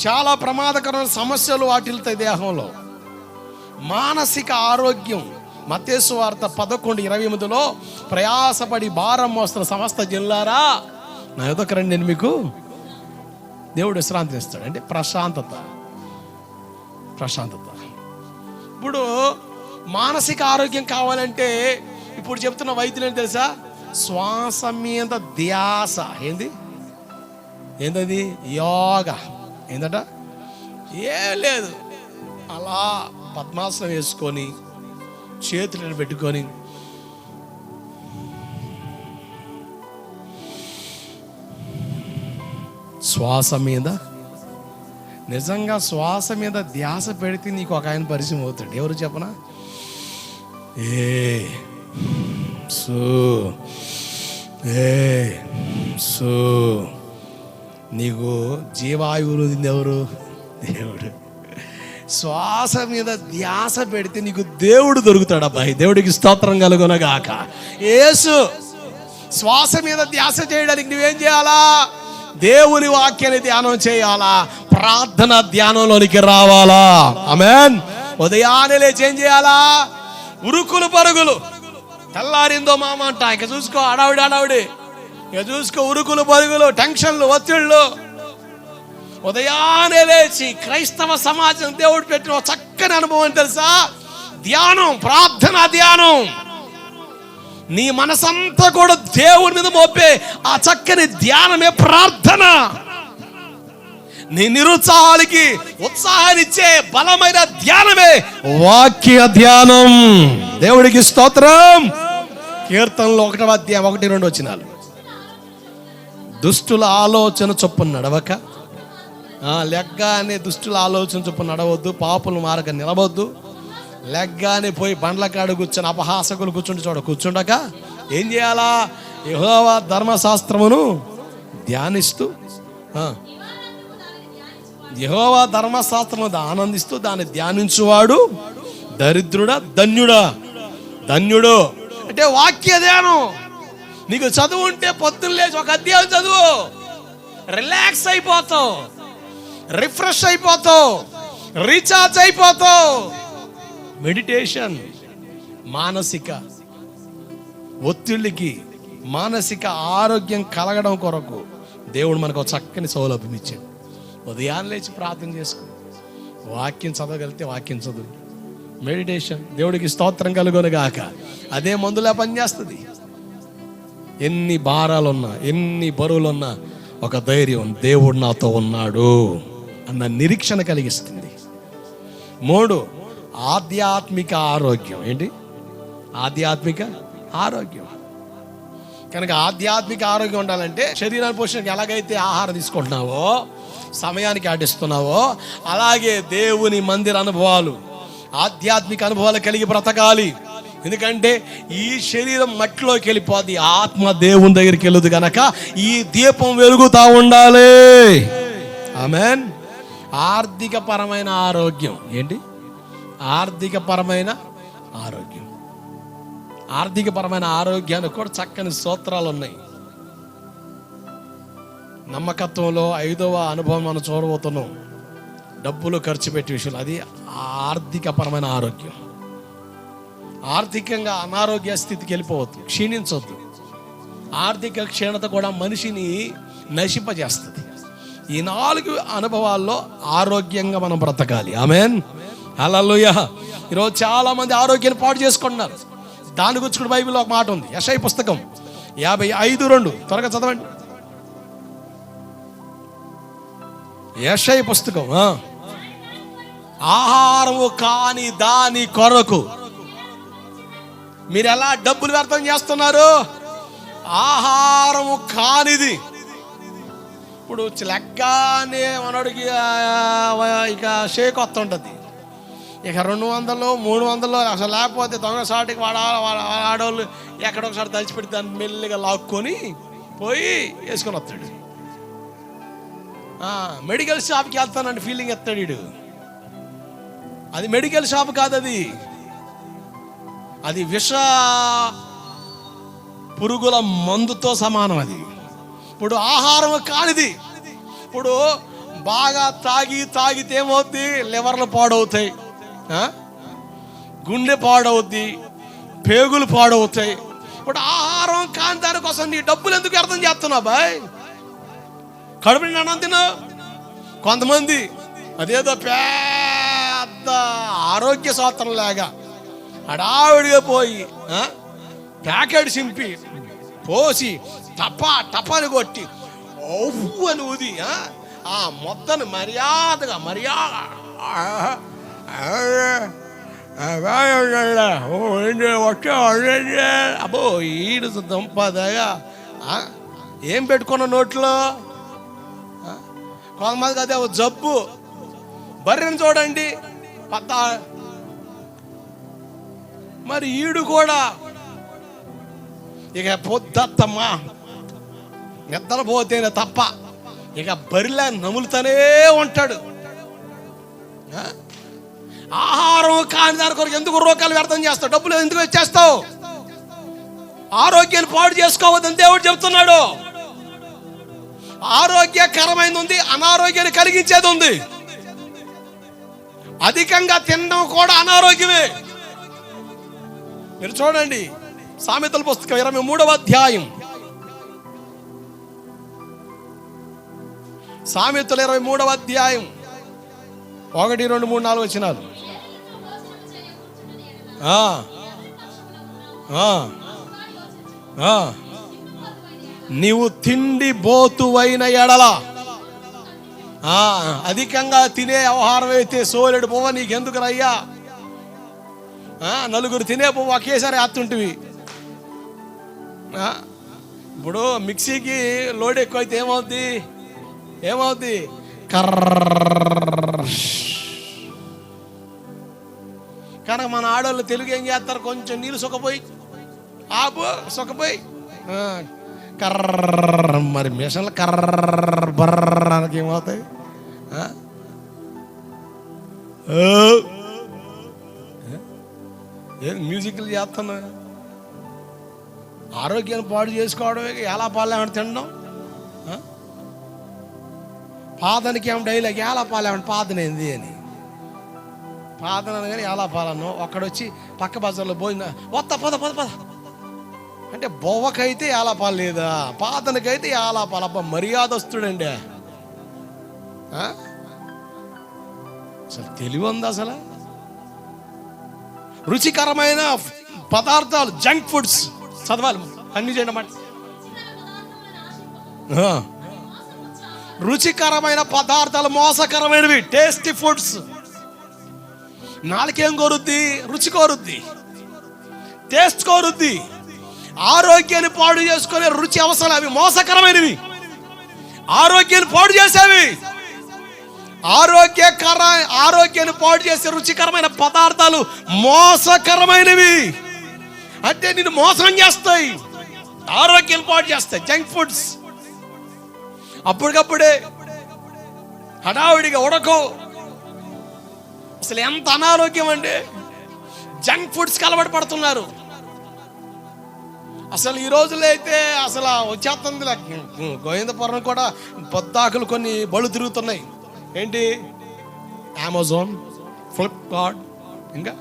చాలా ప్రమాదకరమైన సమస్యలు వాటిల్తాయి దేహంలో. మానసిక ఆరోగ్యం. మత్తయి సువార్త 11:28 ప్రయాసపడి భారం మోస్తున్న సమస్త జనులారా నా యొద్దకు రండి, నేను మీకు దేవుడు విశ్రాంతిని ఇస్తాడు. అంటే ప్రశాంతత. ప్రశాంతత. ఇప్పుడు మానసిక ఆరోగ్యం కావాలంటే ఇప్పుడు చెప్తున్న వైద్యులు ఏంటి తెలుసా? శ్వాస మీద ధ్యాస. ఏంటది? యోగా. ఏందట? ఏం లేదు, అలా పద్మాసనం వేసుకొని చేతులను పెట్టుకొని శ్వాస మీద, నిజంగా శ్వాస మీద ధ్యాస పెడితే నీకు ఒక ఆయన పరిచయం అవుతాడు. ఎవరు చెప్పనా? నీకు జీవాయువులు ఎవరు? దేవుడు. శ్వాస మీద ధ్యాస పెడితే నీకు దేవుడు దొరుకుతాడు. అబ్బాయి, దేవుడికి స్తోత్రం కలుగునగాక. యేసు శ్వాస మీద ధ్యాస చేయడానికి నువ్వేం చేయాలా? దేవుని వాక్యాన్ని ధ్యానం చేయాలా? ప్రార్థన ధ్యానంలోనికి రావాలా? ఆమేన్. ఉదయాన్నే లేచి ఏం చేయాలా? ఉరుకులు పరుగులు. తెల్లారిందో మామ అంట, ఇక చూసుకో అడావిడి, ఇక చూసుకో ఉరుకులు పరుగులు, టెన్షన్లు, ఒత్తిళ్ళు. ఉదయాన్నే లేచి క్రైస్తవ సమాజం దేవుడు పెట్టిన చక్కని అనుభవం తెలుసా? ధ్యానం, ప్రార్థన ధ్యానం. నీ మనసంతా కూడా దేవుడి మీద మోపే ఆ చక్కని ధ్యానమే ప్రార్థన. నీ నిరుత్సాహానికి ఉత్సాహాన్నిచ్చే బలమైన ధ్యానమే వాక్య ధ్యానం. దేవుడికి స్తోత్రం. కీర్తనలు 1వ అధ్యాయం 1-2 వచనాలు. దుష్టుల ఆలోచన చొప్పున నడవక, లెగ్గానే దుష్టుల ఆలోచన చొప్పున నడవద్దు, పాపుల మార్గం నిలవద్దు, లెగ్గానే పోయి బండ్ల కాడ కూర్చొని అపహాసకులు కూర్చుండక ఏం చేయాలా? యెహోవా ధర్మశాస్త్రమును ధ్యానిస్తూ, యెహోవా ధర్మశాస్త్రము ఆనందిస్తూ దాన్ని ధ్యానించువాడు దరిద్రుడా ధన్యుడా? ధన్యుడు అంటే వాక్య ధ్యానం. నీకు చదువు ఉంటే పొద్దున్న లేచి ఒక అధ్యాయం చదువు, రిలాక్స్ అయిపోతావు, రిఫ్రెష్ అయిపోతావు, రీఛార్జ్ అయిపోతావు. మెడిటేషన్ మానసిక ఒత్తిళ్ళకి, మానసిక ఆరోగ్యం కలగడం కొరకు దేవుడు మనకు ఒక చక్కని సౌలభ్యం ఇచ్చాడు. ఉదయాన్నే లేచి ప్రార్థన చేసుకో, వాక్యం చదవగలిగితే వాక్యం చదువు. మెడిటేషన్, దేవుడికి స్తోత్రం కలుగును గాక. అదే మందులా పనిచేస్తుంది. ఎన్ని భారాలున్నా, ఎన్ని బరువులున్నా ఒక ధైర్యం, దేవుడు నాతో ఉన్నాడు అన్న నిరీక్షణ కలిగిస్తుంది. 3, ఆధ్యాత్మిక ఆరోగ్యం. ఏంటి? ఆధ్యాత్మిక ఆరోగ్యం. కనుక ఆధ్యాత్మిక ఆరోగ్యం ఉండాలంటే శరీరాన్ని పోషణకి ఎలాగైతే ఆహారం తీసుకుంటున్నావో, సమయానికి ఆడిస్తున్నావో, అలాగే దేవుని మందిర అనుభవాలు, ఆధ్యాత్మిక అనుభవాలు కలిగి బ్రతకాలి. ఎందుకంటే ఈ శరీరం మట్టిలోకి వెళ్ళిపోద్ది, ఆత్మ దేవుని దగ్గరికి వెళ్ళదు కనుక ఈ దీపం వెలుగుతూ ఉండాలి. ఆమేన్. ఆర్థిక పరమైన ఆరోగ్యం. ఏంటి? ఆర్థిక పరమైన ఆరోగ్యం. ఆర్థిక పరమైన ఆరోగ్యానికి కూడా చక్కని స్తోత్రాలు ఉన్నాయి. నమ్మకత్వంలో 5వ అనుభవం మనం చూడబోతున్నాం. డబ్బులు ఖర్చు పెట్టే విషయంలో అది ఆర్థిక పరమైన ఆరోగ్యం. ఆర్థికంగా అనారోగ్య స్థితికి వెళ్ళిపోవద్దు, క్షీణించవద్దు. ఆర్థిక క్షీణత కూడా మనిషిని నశింపజేస్తుంది. ఈ 4 అనుభవాల్లో ఆరోగ్యంగా మనం బ్రతకాలి. ఆమేన్. హల్లెలూయా. ఈరోజు చాలా మంది ఆరోగ్యాన్ని పాడు చేసుకుంటున్నారు. దాని గురించి కూడా బైబిల్లో ఒక మాట ఉంది. యెషయా పుస్తకం 55:2 త్వరగా చదవండి. యెషయా పుస్తకం. ఆహారము కాని దాని కొరకు మీరు ఎలా డబ్బులు వ్యర్థం చేస్తున్నారు? ఆహారము కానిది. ఇప్పుడు లెగ్గానే మనడికి ఇక షేక్ వస్తుంటుంది. ఇక 200, 300 అసలు లేకపోతే దొంగసాటికి ఆడవాళ్ళు ఎక్కడొకసారి తలిచిపెట్టి దాన్ని మెల్లిగా లాక్కొని పోయి వేసుకొని వస్తాడు. మెడికల్ షాప్కి వెళ్తానంటే ఫీలింగ్ ఎత్తాడు వీడు. అది మెడికల్ షాప్ కాదు, అది విష పురుగుల మందుతో సమానం. అది ఇప్పుడు ఆహారం కానిది. ఇప్పుడు బాగా తాగితే ఏమవుద్ది? లివర్లు పాడవుతాయి, గుండె పాడవుద్ది, పేగులు పాడవుతాయి. ఇప్పుడు ఆహారం కాని దానికోసం నీ డబ్బులు ఎందుకు వ్యర్థం చేస్తున్నావు బాయ్? కడుపు నిండా అన్నం తిను. కొంతమంది అదేదో పెద్ద ఆరోగ్య సూత్రం లాగా హడావిడిగా పోయి ప్యాకెట్ చింపి పోసి టపాని కొట్టి అని ఊది మొత్తాన్ని మర్యాదగా అబ్బో ఈడు దంపదగా ఏం పెట్టుకున్న నోట్లో. కొంతమందికి అదే జబ్బు. బర్రెని చూడండి మరి ఈడు కూడా ఇక పొద్దత్తమ్మా నిద్రపోతేనే తప్ప ఇక బరిలా నములుతూనే ఉంటాడు. ఆహారం కాని దాని కొరకు ఎందుకు రోగాలు వ్యర్థం చేస్తావు? డబ్బులు ఎందుకు వచ్చేస్తావు? ఆరోగ్యాన్ని పాడు చేసుకోవద్దని దేవుడు చెబుతున్నాడు. ఆరోగ్యకరమైనది ఉంది, అనారోగ్యాన్ని కలిగించేది ఉంది. అధికంగా తినడం కూడా అనారోగ్యమే. మీరు చూడండి సామెతల పుస్తకం 23వ అధ్యాయం, సామెతలు 23వ అధ్యాయం 1, 2, 3, 4 వచనాలు. నీవు తిండి బోతువైన ఎడల, అధికంగా తినే ఆహారం అయితే సోలెడు పువ్వ నీకెందుకు రయ్యా? 4 తినే పువ్వు ఒకేసారి అత్తుంటివి. ఇప్పుడు మిక్సీకి లోడ్ ఎక్కువ అయితే ఏమవుద్ది కర్ర. కనుక మన ఆడవాళ్ళు తెలుగు ఏం చేస్తారు, కొంచెం నీళ్ళు సొక్కపోయి కర్ర. మరి మిషన్లు కర్ర బర్రానికి ఏమవుతాయి? మ్యూజిక్లు చేస్తున్నా. ఆరోగ్యాన్ని పాడు చేసుకోవడమే ఎలా పాలు ఏమంటే తినడం. పాదనికి ఏమో డైలాగ్ ఎలా పాలు ఏమంటే పాదనేంది అని. పాదన కానీ ఎలా పాలను ఒక్కడొచ్చి పక్క బజార్లో భోజన పద అంటే బొవ్వకైతే ఎలా పాలు లేదా, పాదనకైతే ఎలా పాలు. అబ్బా మర్యాదస్తుడండి. అసలు తెలివి ఉంది అసలు. రుచికరమైన పదార్థాలు, జంక్ ఫుడ్స్ చదవాలి అన్ని చేయండి అన్నమాట. రుచికరమైన పదార్థాలు మోసకరమైనవి, టేస్టీ ఫుడ్స్. నాలుకేం కోరుద్ది? రుచి కోరుద్ది, టేస్ట్ కోరుద్ది. ఆరోగ్యాన్ని పాడు చేసుకునే రుచి అవసరం. అవి మోసకరమైనవి, ఆరోగ్యాన్ని పాడు చేసేవి. ఆరోగ్యాన్ని పాడు చేసే రుచికరమైన పదార్థాలు మోసకరమైనవి. అంటే నిన్ను మోసం చేస్తాయి, ఆరోగ్యాన్ని పాడు చేస్తాయి. జంక్ ఫుడ్స్ అప్పటికప్పుడే హడావుడిగా ఉడకో. అసలు ఎంత అనారోగ్యం అండి. జంక్ ఫుడ్స్కి అలవాటు పడుతున్నారు. అసలు ఈ రోజుల్లో అయితే అసలు వచ్చేస్తుంది. గోవిందపురం కూడా పొద్దాకులు కొన్ని బళ్ళు తిరుగుతున్నాయి. ఏంటి? అమెజాన్, ఫ్లిప్కార్ట్, ఇంకా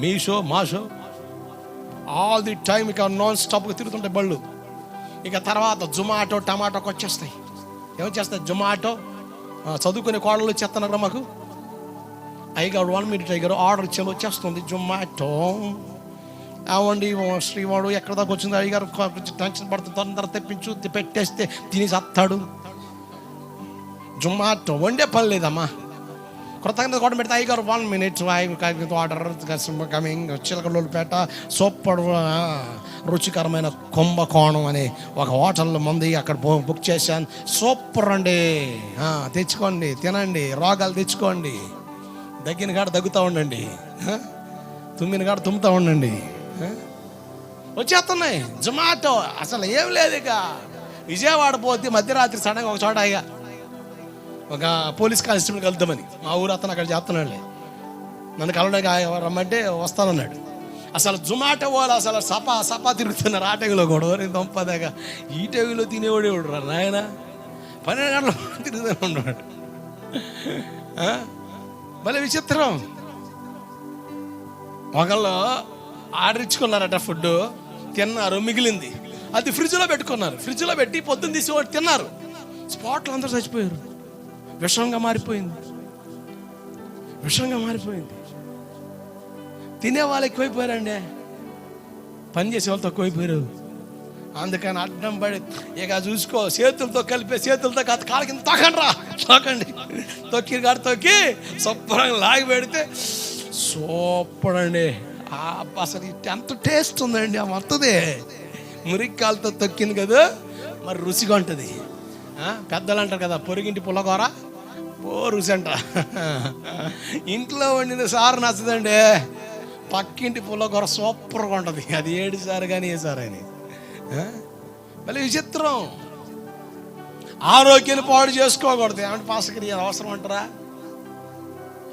మీషో, మాషో, ఆల్ ది టైం ఇక నాన్ స్టాప్గా తిరుగుతుంటాయి బళ్ళు. ఇక తర్వాత జొమాటో, టమాటోకి వచ్చేస్తాయి. ఏమొచ్చేస్తాయి? జొమాటో. చదువుకునే కోడలు వచ్చేస్తున్నారు మాకు. అయ్యగారు 1 minute అయ్యగారు ఆర్డర్ ఇచ్చేది వచ్చేస్తుంది జొమాటో. అవండి శ్రీవాడు ఎక్కడ దాకా వచ్చింది అయ్యగారు టెన్షన్ పడుతుంది, తొందర తెప్పించు, పెట్టేస్తే తినేసి అత్తాడు. జొమాటో వండే పని లేదమ్మా. కృతజ్ఞత కూడా పెడితే అయ్యగారు 1 minute order coming. Chilakaluripet super రుచికరమైన కుంభకోణం అనే ఒక హోటల్లో మంది అక్కడ బుక్ చేశాను. సూపర్ అండి, తెచ్చుకోండి, తినండి, రోగాలు తెచ్చుకోండి. దగ్గిన కాడ దగ్గుతూ ఉండండి, తుమ్మిన కాడ తుమ్ముతూ ఉండండి. వచ్చేస్తున్నాయి జొమాటో. అసలు ఏం లేదు. ఇక విజయవాడ పోతే మధ్యరాత్రి సడన్గా ఒక చోట ఇక ఒక పోలీస్ కానిస్టేబుల్ కలుద్దామని మా ఊరు అతను అక్కడ చేస్తున్నాడులే. నన్ను కలవడానికి రమ్మంటే వస్తానన్నాడు. అసలు జొమాటో వాళ్ళు అసలు సపా తిరుగుతున్నారు. ఆ టైంలో కూడా దొంపదాకా ఈ టైంలో తినేవాడేవాడు రా నాయన. 12 గంటలు తిరుగుతూనే ఉన్నాడు. భలే విచిత్రం. ఒకళ్ళు ఆర్డర్ ఇచ్చుకున్నారట, ఫుడ్ తిన్నారు, మిగిలింది. అది ఫ్రిడ్జ్లో పెట్టుకున్నారు. ఫ్రిడ్జ్లో పెట్టి పొద్దున్న తీసి తిన్నారు. స్పాట్లో అందరూ చచ్చిపోయారు. విషంగా మారిపోయింది. తినే వాళ్ళు ఎక్కువైపోయారండి, పని చేసే వాళ్ళు తక్కువైపోయారు. అందుకని అడ్డం పడి ఇక చూసుకో, చేతులతో కాళ్ళ కింద తోకండి. తొక్కి శుభ్రంగా లాగి పెడితే సూపర్ అండి. అసలు ఎంత టేస్ట్ ఉందండి. ఆ మొత్తదే మురిక్కాలతో తొక్కింది కదా, మరి రుచిగా ఉంటుంది. పెద్దలు అంటారు కదా, పొరిగింటి పుల్లకూర రుచి అంట. ఇంట్లో వండిన సారు నచ్చదండి, పక్కింటి పుల్లకూర సూపర్గా ఉంటుంది. అది 7 సారు కానీ ఏ సారు అని. మళ్ళీ విచిత్రం. ఆరోగ్యాన్ని పాడు చేసుకోకూడదు. ఏమంటే పాస్టర్ అవసరం అంటారా?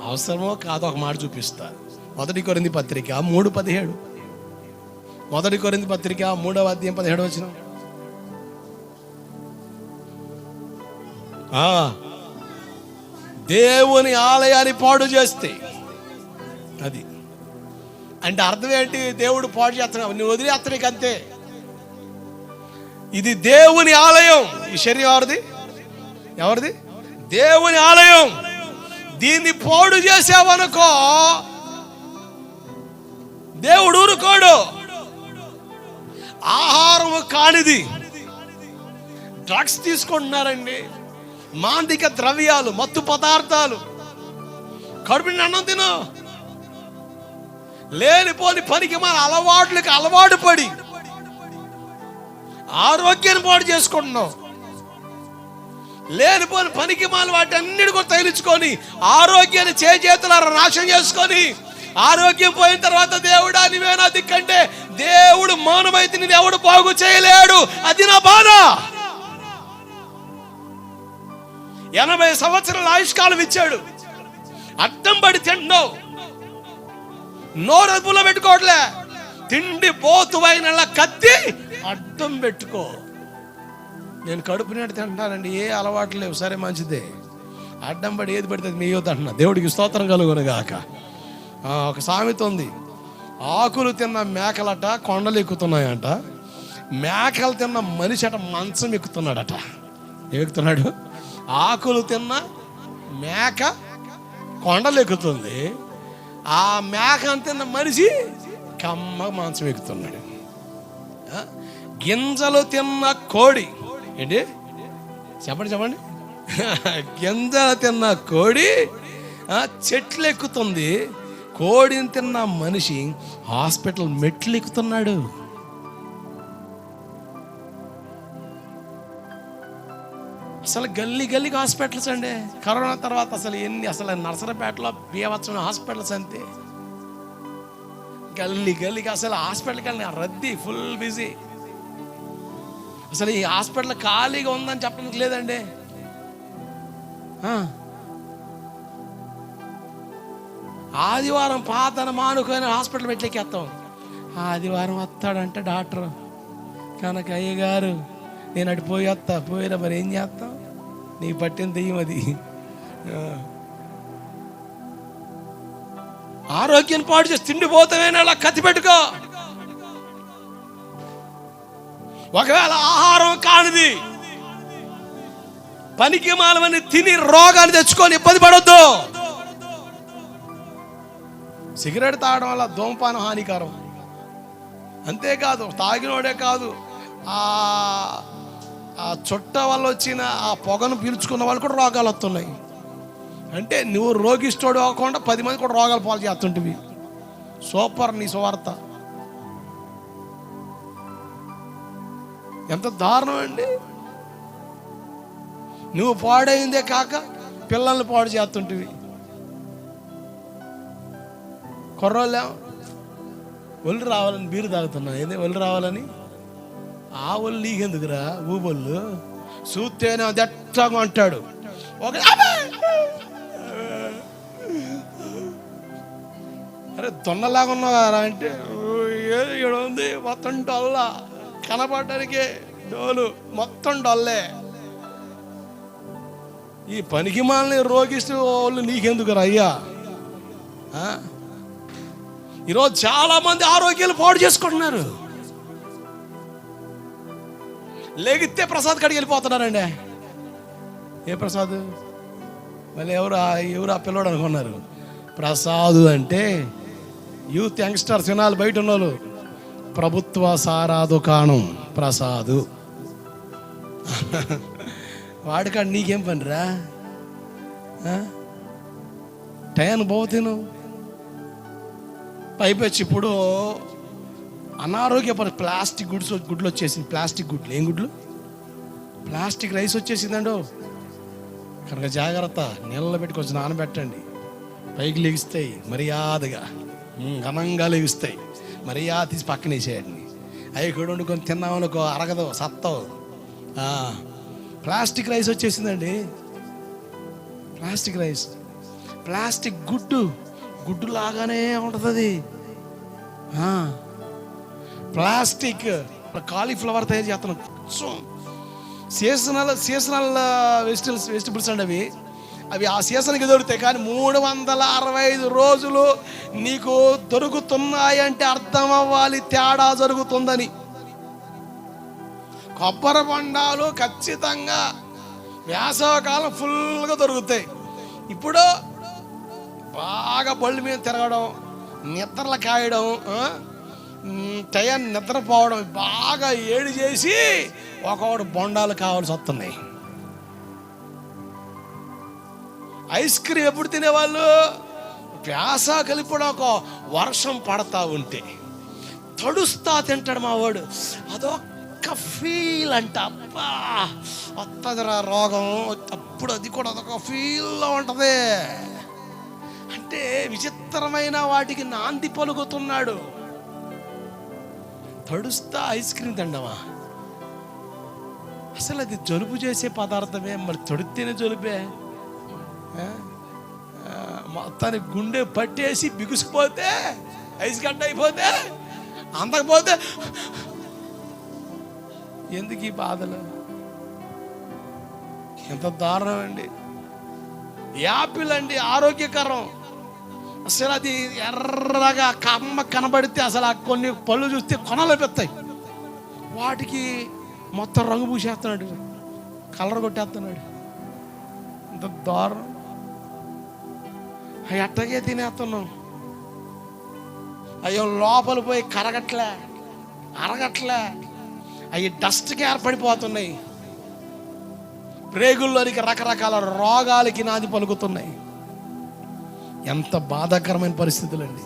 అవసరమో కాదో ఒక మాట చూపిస్తా. 1 కొరింథీ పత్రిక 3:17. 1 కొరింథీ పత్రిక 3వ అధ్యాయం 17 వచనం. దేవుని ఆలయాన్ని పాడు చేస్తే అది అంటే అర్థం ఏంటి? దేవుడు పాడు చేస్తున్నావు, నువ్వు వదిలేస్తానికి అంతే. ఇది దేవుని ఆలయం. ఈ శరీరం ఎవరిది? దేవుని ఆలయం. దీన్ని పాడు చేసావనుకో దేవుడు ఊరుకోడు. ఆహారం కానిది డ్రగ్స్ తీసుకుంటున్నారండి, మాందిక ద్రవ్యాలు, మత్తు పదార్థాలు. కడుపుని అన్నం తిను, లేనిపోని పనికి మన అలవాట్లకు అలవాటు పడి ఆరోగ్యాన్ని పాడు చేసుకుంటున్నావు. లేనిపోని పనికి మాల వాటి అన్నిటి కూడా తగిలించుకొని ఆరోగ్యాన్ని చేతులారా నాశనం చేసుకొని, ఆరోగ్యం పోయిన తర్వాత దేవుడా నీవేనా దిక్కంటే దేవుడు మౌనమైతే నేను ఎవడు బాగు చేయలేడు. అది నా బాధ. 80 సంవత్సరాల ఆయుష్కాలం ఇచ్చాడు, అడ్డం పడి తింటున్నావు, నోరు అదుపులో పెట్టుకోవట్లే. తిండి పోతువైన కత్తి అడ్డం పెట్టుకో. నేను కడుపు నిండి తింటానండి, ఏ అలవాటు లేవు, సరే మంచిదే. అడ్డం పడి ఏది పడితే మీ యువత అంటున్నా. దేవుడికి స్తోత్రం కలుగును గాక. ఒక సామెత ఉంది, ఆకులు తిన్న మేకలట కొండలు ఎక్కుతున్నాయంట, మేకలు తిన్న మనిషి అట మంచం ఎక్కుతున్నాడట. ఎక్కుతున్నాడు. ఆకులు తిన్న మేక కొండలు ఎక్కుతుంది, ఆ మేక తిన్న మనిషి కమ్మ మంచం ఎక్కుతున్నాడు. గింజలు తిన్న కోడి, ఏంటి చెప్పండి, గింజలు తిన్న కోడి చెట్లు ఎక్కుతుంది, కోడిని తిన్న మనిషి హాస్పిటల్ మెట్లు ఎక్కుతున్నాడు. అసలు గల్లీకి హాస్పిటల్స్ అండి. కరోనా తర్వాత అసలు నర్సరాపేటలో బీభత్సమైన హాస్పిటల్స్ అంతే. గల్లీకి అసలు హాస్పిటల్కి వెళ్ళిన రద్దీ, ఫుల్ బిజీ. అసలు ఈ హాస్పిటల్ ఖాళీగా ఉందని చెప్పడానికి లేదండి. ఆదివారం పాతన మానుకొని హాస్పిటల్ పెట్టలేకేస్తాం. ఆదివారం వస్తాడంటే డాక్టర్ కనుక, అయ్య గారు నేను అటు పోయినా మరి ఏం చేస్తాం, నీకు పట్టిన దెయ్యం అది. ఆరోగ్యాన్ని పాడు చేసి తిండిపోతామేనా అలా కత్తి పెట్టుకో. ఒకవేళ ఆహారం కానిది పనికి మాలమని తిని రోగాన్ని తెచ్చుకొని ఇబ్బంది పడొద్దు. సిగరెట్ తాగడం వల్ల ధూమపానం హానికరం. అంతేకాదు, తాగినోడే కాదు, ఆ చుట్ట వల్ల వచ్చిన ఆ పొగను పీల్చుకున్న వాళ్ళు కూడా రోగాలు వస్తున్నాయి. అంటే నువ్వు రోగిస్తోడు అవ్వకుండా 10 మంది కూడా రోగాలు పాలు చేస్తుంటివి. సూపర్ నీ సువార్త. ఎంత దారుణం అండి. నువ్వు పాడైందే కాక పిల్లల్ని పాడు చేస్తుంటివి. కుర్రోళ్ళే ఒళ్ళు రావాలని బీరు తాగుతున్నా, ఏదే ఒళ్ళు రావాలని. ఆ ఒళ్ళు నీకెందుకురా ఊబొళ్ళు, చూస్తేనే అది ఎట్లాగా అంటాడు. అరే దొన్నలాగా ఉన్నావారా అంటే ఇక్కడ ఉంది మొత్తం డొల్ల, కనపడడానికి డోలు మొత్తం డొల్లే. ఈ పనికి మాలని రోగిస్తూ వాళ్ళు నీకెందుకురా అయ్యా. ఈరోజు చాలా మంది ఆరోగ్యాలు పాడు చేసుకుంటున్నారు. లేగితే ప్రసాద్ కాడికి వెళ్ళిపోతున్నారండి. ఏ ప్రసాద్? మళ్ళీ ఎవరు ఆ పిల్లోడు అనుకున్నారు. ప్రసాదు అంటే యూత్ యంగ్స్టర్స్ వినాలి, బయట ఉన్నోళ్ళు. ప్రభుత్వ సారా దుకాణం ప్రసాదు. వాడికాడ నీకేం పనిరా? టైన్ పోతేను పైపెచ్చి ఇప్పుడు అనారోగ్య ప్లాస్టిక్ గుడ్లు వచ్చేసింది. ప్లాస్టిక్ గుడ్లు, ఏం గుడ్లు? ప్లాస్టిక్ రైస్ వచ్చేసిందండో. కనుక జాగ్రత్త, నీళ్ళలో పెట్టి కొంచెం నానబెట్టండి. పైకి లెగిస్తాయి మర్యాదగా, ఘనంగా లెగిస్తాయి. మర్యాద తీసి పక్కన వేసేయండి. అవి కూడా వండుకొని తిన్నామనుకో అరగదు, సత్తవు. ప్లాస్టిక్ రైస్ వచ్చేసిందండి. ప్లాస్టిక్ రైస్, ప్లాస్టిక్ గుడ్డు లాగానే ఉంటుంది. ప్లాస్టిక్ కాలీఫ్లవర్ తయారు చేస్తున్నాం. సీజనల్ వెజిటబుల్స్ అండి అవి ఆ సీజన్కి దొరుకుతాయి. కానీ 365 రోజులు నీకు దొరుకుతున్నాయంటే అర్థం అవ్వాలి తేడా జరుగుతుందని. కొబ్బరి బొండాలు ఖచ్చితంగా వేసవకాలం ఫుల్గా దొరుకుతాయి. ఇప్పుడు బాగా బళ్ళు మీద తిరగడం, నిద్రలు కాయడం, టయాన్ని నిద్రపోవడం బాగా ఏడు చేసి ఒకడు బొండాలు కావాల్సి వస్తున్నాయి. ఐస్ క్రీమ్ ఎప్పుడు తినేవాళ్ళు? ప్యాస కలిపి ఒక వర్షం పడతా ఉంటే తడుస్తా తింటాడు మా వాడు. అదొక్క ఒక్క ఫీల్ అంట, అబ్బా వస్తుందిరా రోగం, అప్పుడు అది కూడా అదొక ఫీల్లో ఉంటుంది. అంటే విచిత్రమైన వాటికి నాంది పలుకుతున్నాడు. తడుస్తా ఐస్ క్రీమ్ తిండమా? అసలు అది జలుబు చేసే పదార్థమే, మరి తొడితేనే జలుబే. మొత్తానికి గుండె పట్టేసి బిగుసిపోతే, ఐస్ గడ్డ అయిపోతే, అందకపోతే ఎందుకు ఈ బాధలు? ఎంత దారుణం అండి. యాపిల్ అండి ఆరోగ్యకరం, అసలు అది ఎర్రగా కమ్మ కనబడితే అసలు ఆ కొన్ని పళ్ళు చూస్తే కొనలు పెడతాయి, వాటికి మొత్తం రంగు పూసేస్తున్నాడు, కలర్ కొట్టేస్తున్నాడు. ఇంత దారుణం. అవి అట్టగే తినేస్తున్నాం. అయ్యో లోపల పోయి కరగట్లే, అరగట్లే, అవి డస్ట్కి ఏర్పడిపోతున్నాయి. ప్రేగుల్లోనికి రకరకాల రోగాలకి నాది పలుకుతున్నాయి. ఎంత బాధాకరమైన పరిస్థితులండి.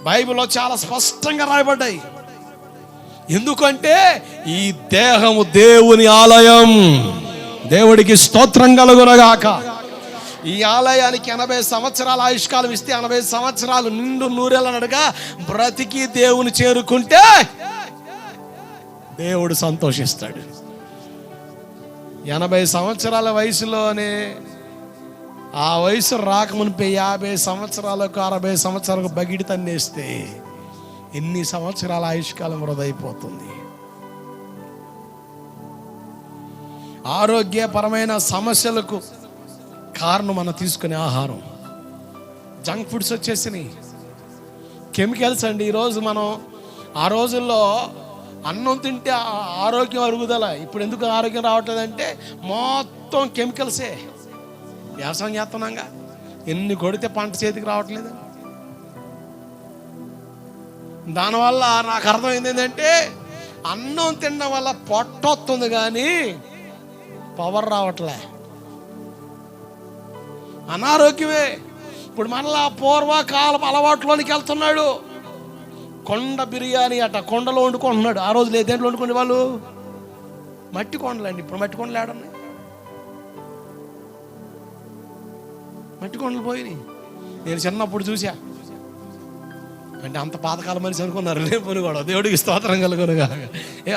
బైబిల్లో చాలా స్పష్టంగా రాయబడ్డాయి. ఎందుకంటే ఈ దేహము దేవుని ఆలయం. దేవుడికి స్తోత్రం కలుగునగాక. ఈ ఆలయానికి 80 సంవత్సరాల ఆయుష్కాలం ఇస్తే 80 సంవత్సరాలు నిండు నూరేళ్ళనడుగా బ్రతికి దేవుని చేరుకుంటే దేవుడు సంతోషిస్తాడు. 80 సంవత్సరాల వయసులోనే, ఆ వయసు రాకమునిపై 50 సంవత్సరాలకు 60 సంవత్సరాలకు బగిడి తన్నేస్తే ఎన్ని సంవత్సరాల ఆయుష్కాలం వృధా అయిపోతుంది. ఆరోగ్యపరమైన సమస్యలకు కారణం మనం తీసుకునే ఆహారం. జంక్ ఫుడ్స్ వచ్చేసినాయి, కెమికల్స్ అండి. ఈరోజు మనం, ఆ రోజుల్లో అన్నం తింటే ఆరోగ్యం అరుగుదల, ఇప్పుడు ఎందుకు ఆరోగ్యం రావట్లేదంటే మొత్తం కెమికల్సే. వ్యవసాయం చేస్తున్నాగా, ఎన్ని కొడితే పంట చేతికి రావట్లేదు. దానివల్ల నాకు అర్థమైంది ఏంటంటే, అన్నం తినడం వల్ల పొట్ట వస్తుంది కానీ పవర్ రావట్లే, అనారోగ్యమే. ఇప్పుడు మళ్ళా పూర్వకాలపు అలవాట్లోనికి వెళ్తున్నాడు. కొండ బిర్యానీ అట, కొండలో వండుకుంటున్నాడు. ఆ రోజు లేదు, దేంట్లో వండుకునే వాళ్ళు? మట్టి కొండలండి. ఇప్పుడు మట్టి కొండలు ఏడున్నాయి? మట్టి కొండలు పోయినాయి. నేను చిన్నప్పుడు చూసా. అంటే అంత పాతకాల మనిషి అనుకున్నారు, లేపుని కూడా. దేవుడికి స్తోత్రం కలుగునుగా.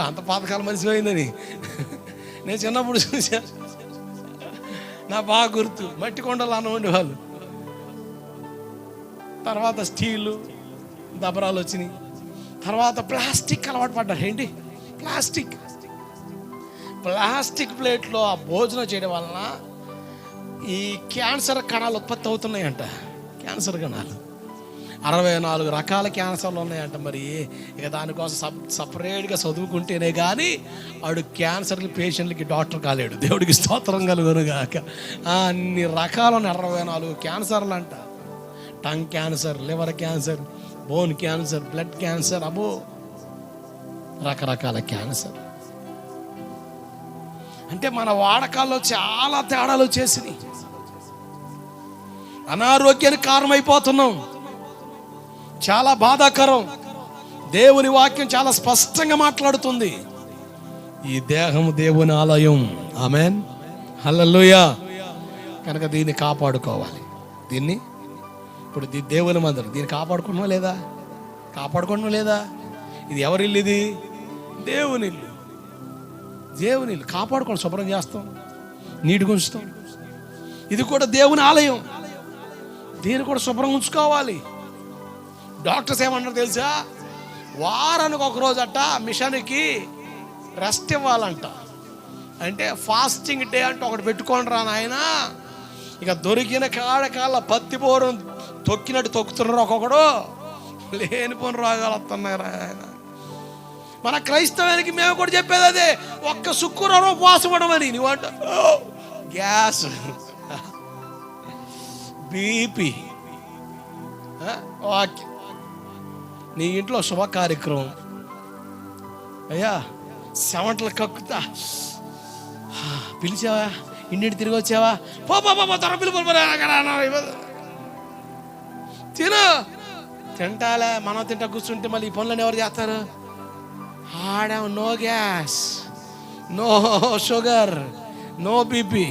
అంత పాతకాల మనిషి పోయిందని నేను చిన్నప్పుడు చూసా. నా బాగా గుర్తు. మట్టి కొండలు అన్న ఉండేవాళ్ళు. తర్వాత స్టీలు దబరాలు వచ్చినాయి. తర్వాత ప్లాస్టిక్ అలవాటు పడ్డారు. ఏంటి ప్లాస్టిక్ ప్లేట్లో ఆ భోజనం చేయడం వలన ఈ క్యాన్సర్ కణాలు ఉత్పత్తి అవుతున్నాయంట. క్యాన్సర్ కణాలు 64 రకాల క్యాన్సర్లు ఉన్నాయంట. మరి ఇక దానికోసం సపరేట్గా చదువుకుంటేనే కానీ వాడు క్యాన్సర్ పేషెంట్లకి డాక్టర్ కాలేడు. దేవుడికి స్తోత్రం కలుగునుగాక. అన్ని రకాలు 64 క్యాన్సర్లు అంట. Tongue cancer, liver cancer, bone cancer, blood cancer, అబో రకరకాల క్యాన్సర్. అంటే మన వాడకాల్లో చాలా తేడాలు వచ్చేసినాయి. అనారోగ్యానికి కారణమైపోతున్నాం. చాలా బాధాకరం. దేవుని వాక్యం చాలా స్పష్టంగా మాట్లాడుతుంది. ఈ దేహం దేవుని ఆలయం. ఆమేన్, హల్లెలూయా. కనుక దీన్ని కాపాడుకోవాలి. దీన్ని ఇప్పుడు దేవుని మందిరం, దీన్ని కాపాడుకుంటున్నా లేదా? ఇది ఎవరి ఇల్లు? ఇది దేవుని ఇల్లు. దేవుని ఇల్లు కాపాడుకోండి, శుభ్రం చేస్తాం, నీటిగా ఉంచుతాం. ఇది కూడా దేవుని ఆలయం, దీన్ని కూడా శుభ్రం ఉంచుకోవాలి. డాక్టర్స్ ఏమన్నారు తెలుసా? వారానికి ఒకరోజు అట్ట మిషన్కి రెస్ట్ ఇవ్వాలంట. అంటే ఫాస్టింగ్ డే అంటే ఒకటి పెట్టుకోండి రా నాయన. ఇక దొరికిన కాళ్ళ పత్తి బోరం తొక్కినట్టు తొక్కుతున్నారు ఒక్కొక్కడు. లేనిపోని రోగాలు వస్తున్నాయి ఆయన. మన క్రైస్తవానికి మేము కూడా చెప్పేది అదే, ఒక్క శుక్రవారం ఉపవాసం ఉండమని. నువ్వంట గ్యాస్, బీపీ. ఓకే, నీ ఇంట్లో శుభ కార్యక్రమం, అయ్యా సెవెంట్లు కక్కుతా పిలిచావా, ఇంటికి తిరిగి వచ్చావా, తిను. తింటాలే, మనం తింటా కూర్చుంటే మళ్ళీ ఈ పనులను ఎవరు చేస్తారు? ఆడ no gas, no sugar, no BP.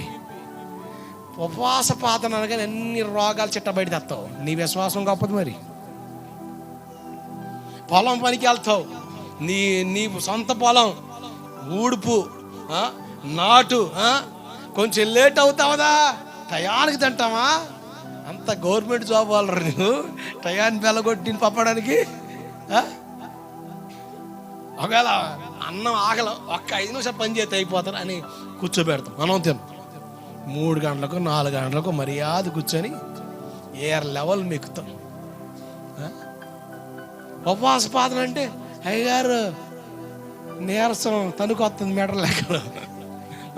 ఉపవాస ప్రార్థన అనగానే అన్ని రోగాలు చిట్ట బయట తెస్తావు. నీ విశ్వాసం గొప్పది. మరి పొలం పనికి వెళ్తావు, నీ సొంత పొలం ఊడుపు నాటు, కొంచెం లేట్ అవుతావదా, టయానికి తింటావా? అంత గవర్నమెంట్ జాబ్ వాళ్ళు నువ్వు టయాన్ని బెల్లగొట్టి పంపడానికి. ఒకవేళ అన్నం ఆకలి ఒక్క 5 నిమిషాలు పని చేస్తే అయిపోతారు అని కూర్చోబెడతాం. మనం తిన్నాం 3 గంటలకు 4 గంటలకు మర్యాద కూర్చొని ఏర్ లెవెల్ మెక్కుతాం. ఉపవాస ప్రార్థన అంటే అయ్యగారు నీరసం తణుకు వస్తుంది మీటర్ లెక్కలు.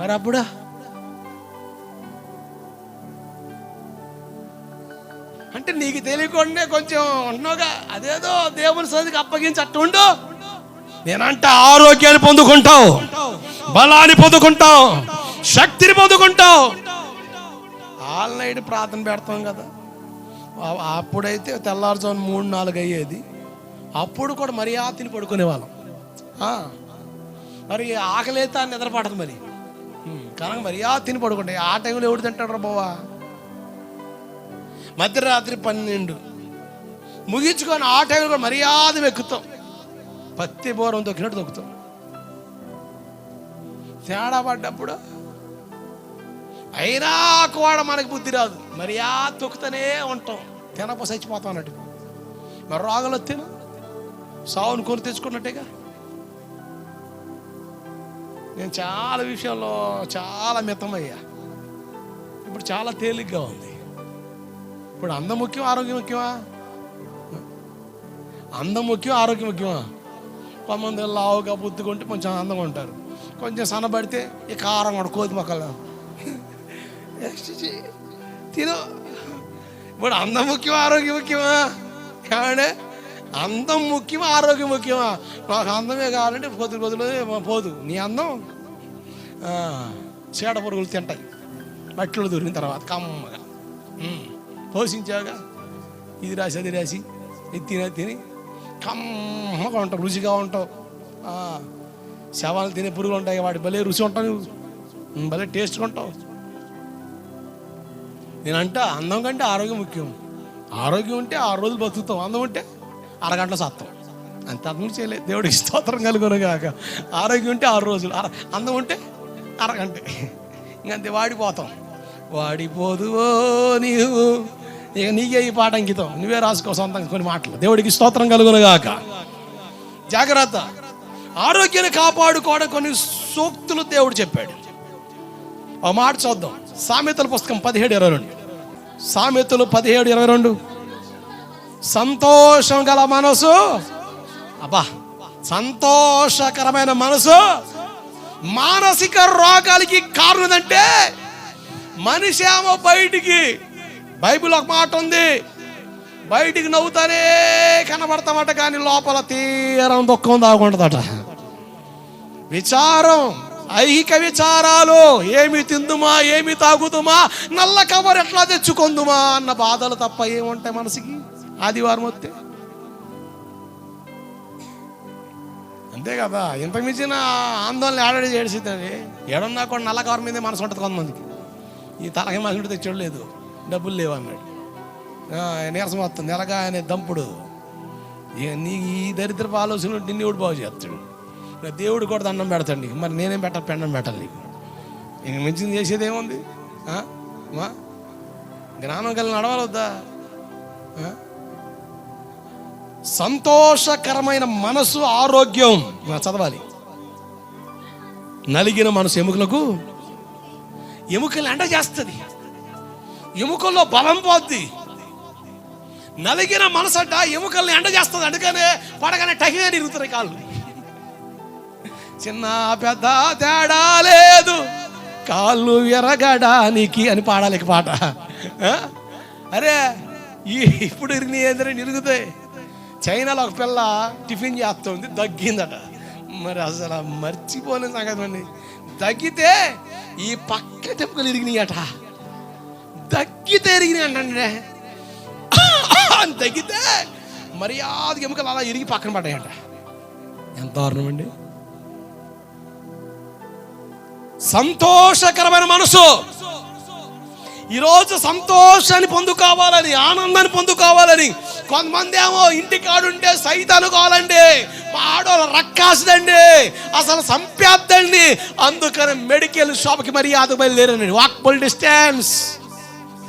మరి అప్పుడు అంటే నీకు తెలియకుండా కొంచెం ఉంటున్నావుగా, అదేదో దేవుని సన్నిధికి అప్పగించి అట్టు ఉండు. నేనంట ఆరోగ్యాన్ని పొందుకుంటావు, బలాన్ని పొందుకుంటావు, శక్తిని పొందుకుంటావు. ఆల్ నైట్ ప్రార్థన పెడతాం కదా. అప్పుడైతే తెల్లారుజామున 3-4 అయ్యేది. అప్పుడు కూడా మర్యాద తిని పడుకునే వాళ్ళం. మరి ఆకలితే నిద్రపడదు. మరి కనుక మర్యాద తిని పడుకుంటాయి. ఆ టైంలో ఎవడు తింటాడు రా బావా? మధ్యరాత్రి 12 ముగించుకొని ఆ టైంలో కూడా మర్యాద వెక్కుతాం. పత్తి బోరం తొక్కినట్టు తొక్కుతాం. తేడా పడ్డప్పుడు అయినా కూడా మనకి బుద్ధి రాదు, మర్యాద తొక్కుతూనే ఉంటాం. తినప చచ్చిపోతాం అన్నట్టు. మరి రోగాలు వస్తేను సావును కొని తెచ్చుకున్నట్టేగా. నేను చాలా విషయంలో చాలా మితమయ్యా. ఇప్పుడు చాలా తేలిగ్గా ఉంది. ఇప్పుడు అందం ముఖ్యం, ఆరోగ్యం ముఖ్యమా? అందం ముఖ్యం, ఆరోగ్యం ముఖ్యమా? కొంతమంది లావుగా బుద్దుకుంటే కొంచెం అందంగా ఉంటారు, కొంచెం సన్నబడితే ఈ కారం కూడా కోతి మొక్కలు తిను. ఇప్పుడు అందం ముఖ్యమా, ఆరోగ్యం ముఖ్యమా? కావండి, అందం ముఖ్యమా, ఆరోగ్యం ముఖ్యమా? నాకు అందమే కావాలంటే కొద్ది పోదు. నీ అందం చీడ పురుగులు తింటాయి మట్టిలో దూరిన తర్వాత కమ్మగా. పోషించాగా ఇది రాసి అది రాసి ఇది తిని కమ్మగా ఉంటావు, రుచిగా ఉంటావు. శవాలు తినే పురుగులు ఉంటాయి, వాటి భలే రుచి ఉంటావు, భలే టేస్ట్గా ఉంటావు. నేనంట అందం కంటే ఆరోగ్యం ముఖ్యం. ఆరోగ్యం ఉంటే 6 రోజులు బతుకుతాం, అందం ఉంటే అరగంటలో సత్తాం. అంత అర్థం చేయలేదు. దేవుడికి స్తోత్రం కలుగునుగాక. ఆరోగ్యం ఉంటే 6 రోజులు, అందం ఉంటే అరగంట. ఇంకంతే వాడిపోతాం. వాడిపోదువో నీవు, ఇక నీకే ఈ పాట అంకితం, నువ్వే రాసుకో సొంతంగా కొన్ని మాటలు. దేవుడికి స్తోత్రం కలుగునుగాక. జాగ్రత్త. ఆరోగ్యాన్ని కాపాడుకోవడం కొన్ని సూక్తులు దేవుడు చెప్పాడు. ఒక మాట చూద్దాం. సామెతల పుస్తకం 17:22. సామెతలు 17:22. సంతోషం గల మనసు, సంతోషకరమైన మనసు మానసిక రోగాలకి కారణం. అంటే మనిషి ఏమో బయటికి, బైబిల్ ఒక మాట ఉంది, బయటికి నవ్వుతానే కనబడతామట, కానీ లోపల తీరం దుఃఖం దాగుంటుందట. విచారం, ఐహిక విచారాలు, ఏమి తిందుమా, ఏమి తాగుదుమా, నల్ల కవర్ ఎట్లా తెచ్చుకుందుమా అన్న బాధలు తప్ప ఏముంటాయి మనసుకి ఆదివారం వస్తే? అంతే కదా. ఇంతకు మించిన ఆందోళన ఏడాడి చేసిందండి. ఏడన్నా కూడా నల్ల కవర్ మీదే మనసు ఉంటుంది కొంతమందికి. ఈ తలకి మనుషుడు తెచ్చాడు, లేదు డబ్బులు లేవు అన్నాడు, నీరసం వస్తుంది, ఎలాగా అనే దంపుడు. నీ ఈ దరిద్రపు ఆలోచనలు నిన్ను ఎవడు బాగు చేస్తాడు? దేవుడు కూడా దండం పెడతాడు నీకు. మరి నేనేం పెట్టాలి? పెండం పెట్టాలి నీకు. ఇంక మించింది చేసేది ఏముంది? జ్ఞానం కలిగి నడవాలొద్దా? సంతోషకరమైన మనసు ఆరోగ్యం. చదవాలి. నలిగిన మనసు ఎముకలు ఎండ చేస్తుంది, ఎముకల్లో బలం పోద్ది. నలిగిన మనసట ఎముకల్ని ఎండ చేస్తుంది. అందుకనే పడగానే టహిగా నిరుగుతాయి కాళ్ళు. చిన్న పెద్ద తేడా లేదు, కాళ్ళు ఎరగడానికి అని పాడాలి పాట. అరే ఇప్పుడు నిరుగుతాయి. చైనాలో ఒక పిల్ల టిఫిన్ చేస్తుంది, దగ్గిందట. మరి అసలు మర్చిపోలేని సంగతి అండి. దగ్గితే ఈ పక్క టెంపుకలు ఇరిగినాయట. దగ్గితే ఇరిగినాయి అంటే దగ్గితే మర్యాద ఎముకలు అలా ఇరిగి పక్కన పడ్డాయట. ఎంత దారుణం అండి. సంతోషకరమైన మనసు. ఈరోజు సంతోషాన్ని పొందుకోవాలని, ఆనందాన్ని పొందుకోవాలని కొంతమంది ఏమో ఇంటికాడుంటే సైతాను కావాలండి, ఆడోళ్ళ రక్కాసుదండి, అసలు సంపేద్దండి. అందుకని మెడికల్ షాప్కి మర్యాద బయలుదేరండి. Walkable distance.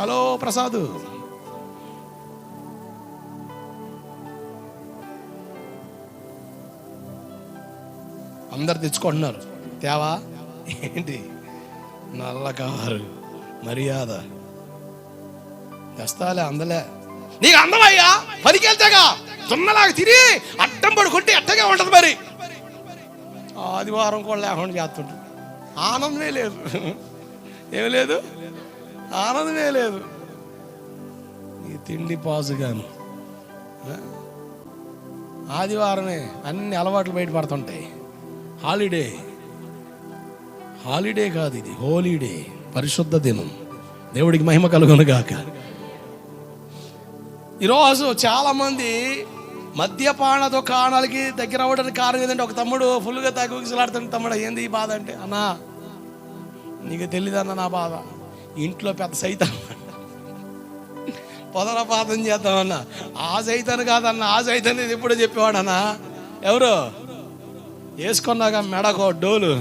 హలో ప్రసాద్, అందరు తెచ్చుకుంటున్నారు. తేవా ఏంటి నల్లకారు మర్యాద తెస్తాలే, అందలే. నీకు అందమయ్యా, పనికి వెళ్తాగా దున్నలాగా తిరిగి అడ్డం పడుకుంటే అట్టగా ఉంటది. మరి ఆదివారం కూడా లేకుండా చేస్తుంటారు. ఆనందమే లేదు. ఏమి లేదు, ఆనందమే లేదు. ఈ తిండి పాజుగాను ఆదివారమే అన్ని అలవాట్లు బయటపడుతుంటాయి. హాలిడే, హాలిడే కాదు ఇది, హోలీడే, పరిశుద్ధ దినం. దేవుడికి మహిమ కలుగును గాక. ఈరోజు చాలామంది మద్యపాన దుకాణాలకి దగ్గర అవ్వడానికి కారణం ఏంటంటే, ఒక తమ్ముడు ఫుల్గా తాగి ఊగిసలాడుతాడు. తమ్ముడు ఏంది ఈ బాధ అంటే, అన్నా నీకు తెలీదన్న నా బాధ, ఇంట్లో పెద్ద సైతాన్ పొదలపాతం చేద్దామన్నా. ఆ సైతాను కాదన్న, ఆ సైతాన్ ఇది ఎప్పుడో చెప్పేవాడు అన్న. ఎవరు వేసుకున్నాక మెడకో డోలు,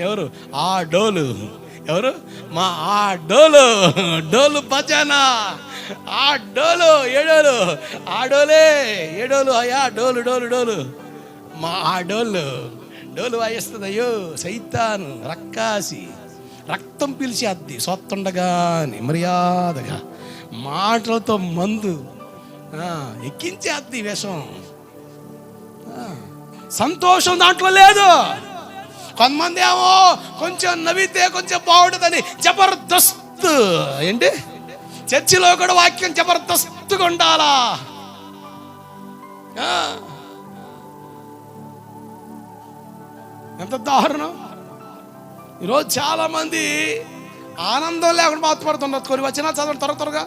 ఎవరు ఆ డోలు, ఎవరు మా ఆ డోలు, డోలు భజన, ఆ డోలు ఏడోలు, ఆ డోలే ఏడోలు అయ్యా, డోలు డోలు డోలు, మా ఆ డోలు డోలు వాయిస్తుంది. అయ్యో సైతాను రక్కాసి, రక్తం పిలిచేద్ది సొత్తుండగాని మర్యాదగా, మాటలతో మందు ఎక్కించేద్ది విషం. సంతోషం దాంట్లో లేదు. కొంతమంది ఏమో కొంచెం నవ్వితే కొంచెం బాగుంటుందని జబర్దస్త్, ఏంటి చర్చిలో కూడా వాక్యం జబర్దస్తుగా ఉండాలా. ఎంత దారుణం. ఈరోజు చాలా మంది ఆనందం లేకుండా బాధపడుతున్నారు. కొన్ని వచనాలు చదవండి త్వరగా.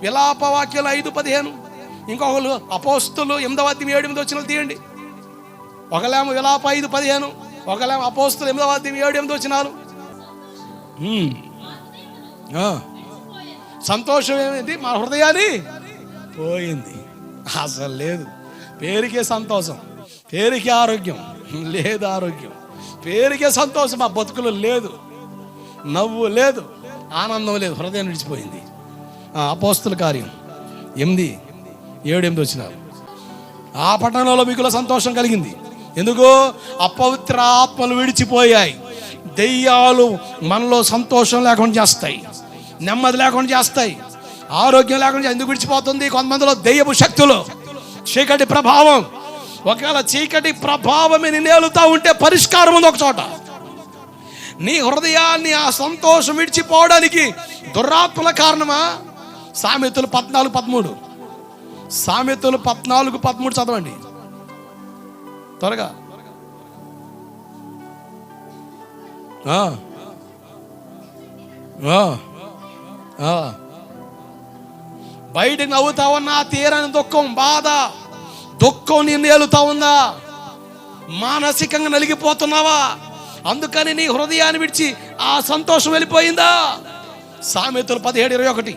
విలాప వాక్యాలు 5:15. ఇంకొకరు అపోస్తులు 8:7 వచనాలు తీయండి. ఒకలేమో విలాప 5:15, ఒకలేమో అపోస్తులు 8:7 వచనాలు. సంతోషం ఏమిటి? మా హృదయాన్ని పోయింది. అసలు లేదు. పేరుకే సంతోషం, పేరుకే ఆరోగ్యం లేదు, ఆరోగ్యం పేరుకే సంతోషం, మా బతుకులు లేదు, నవ్వు లేదు, ఆనందం లేదు, హృదయం విడిచిపోయింది. అపోస్తుల కార్యం 8:7 వచనాలు. ఆ పట్టణంలో మిగుల సంతోషం కలిగింది. ఎందుకు? అపవిత్ర ఆత్మలు విడిచిపోయాయి. దెయ్యాలు మనలో సంతోషం లేకుండా చేస్తాయి, నెమ్మది లేకుండా చేస్తాయి, ఆరోగ్యం లేకుండా. ఎందుకు విడిచిపోతుంది? కొంతమందిలో దెయ్యపు శక్తులు, చీకటి ప్రభావం. ఒకవేళ చీకటి ప్రభావం నేలుతా ఉంటే పరిష్కారం ఉంది ఒక చోట. నీ హృదయాన్ని ఆ సంతోషం విడిచిపోవడానికి దురాత్మల కారణమా? సామెతలు 14:13. సామెతలు 14:13 చదవండి త్వరగా. బయట నవ్వుతా ఉన్నా తీరని దుఃఖం, బాధ, దుఃఖం నిన్ను ఏలుతా ఉందా? మానసికంగా నలిగిపోతున్నావా? అందుకని నీ హృదయాన్ని విడిచి ఆ సంతోషం వెళ్ళిపోయిందా? సామెతలు 17:21.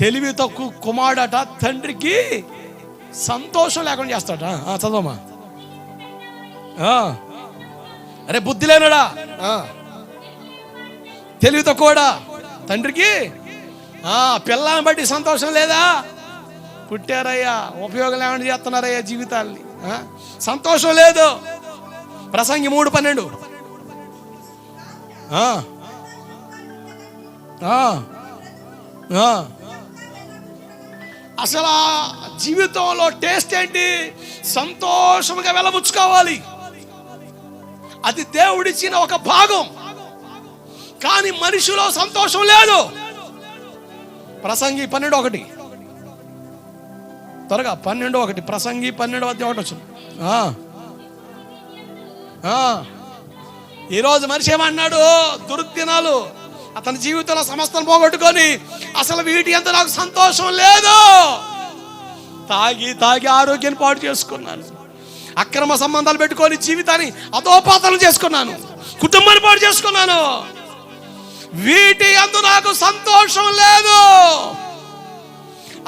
తెలివి తక్కువ కుమారుడట తండ్రికి సంతోషం లేకుండా చేస్తాడ. చదవమా. అరే బుద్ధి లేనుడా, తెలివి తక్కువడా తండ్రికి పిల్లల్ని బట్టి సంతోషం లేదా? పుట్టారయ్యా, ఉపయోగం లేకుండా చేస్తున్నారయ్యా జీవితాల్ని, సంతోషం లేదు. ప్రసంగి 3:12. అసలు జీవితంలో టేస్ట్ ఏంటి? సంతోషంగా వెళ్ళబుచ్చుకోవాలి. అది దేవుడిచ్చిన ఒక భాగం. కానీ మనిషిలో సంతోషం లేదు. ప్రసంగి 12:1 త్వరగా. 12:1 ప్రసంగి 12:1 వచ్చింది. ఈరోజు మనిషి ఏమన్నాడు? దుర్దినాలు, అతని జీవితంలో సమస్తం పోగొట్టుకొని అసలు వీటి అంత నాకు సంతోషం లేదు, తాగి తాగి ఆరోగ్యాన్ని పాడు చేసుకున్నాను, అక్రమ సంబంధాలు పెట్టుకొని జీవితాన్ని అధోపాతాలు చేసుకున్నాను, కుటుంబాన్ని పాడు చేసుకున్నాను. వీటి యందు నాకు సంతోషం లేదు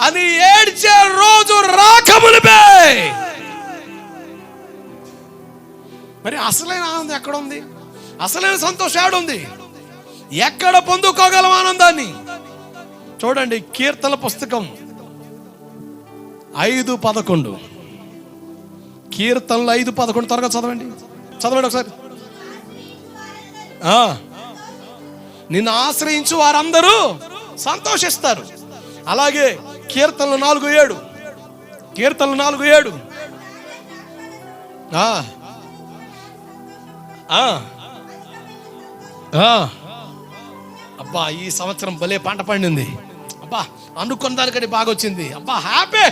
అని ఏడ్చే రోజు రాకమునిపే మరి అసలైన ఆనందం ఎక్కడ ఉంది? అసలైన సంతోషం ఏడుంది? ఎక్కడ పొందుకోగలం ఆనందాన్ని? చూడండి, కీర్తన పుస్తకం 5:11. కీర్తనలు 5:11 త్వరగా చదవండి ఒకసారి. నిన్ను ఆశ్రయించు వారందరూ సంతోషిస్తారు. అలాగే కీర్తనలు 4:7. కీర్తనలు 4:7. అబ్బా, ఈ సంవత్సరం భలే పంట పండింది. అబ్బా, అనుకున్న దానికంటే బాగా వచ్చింది. అబ్బా, హ్యాపీ.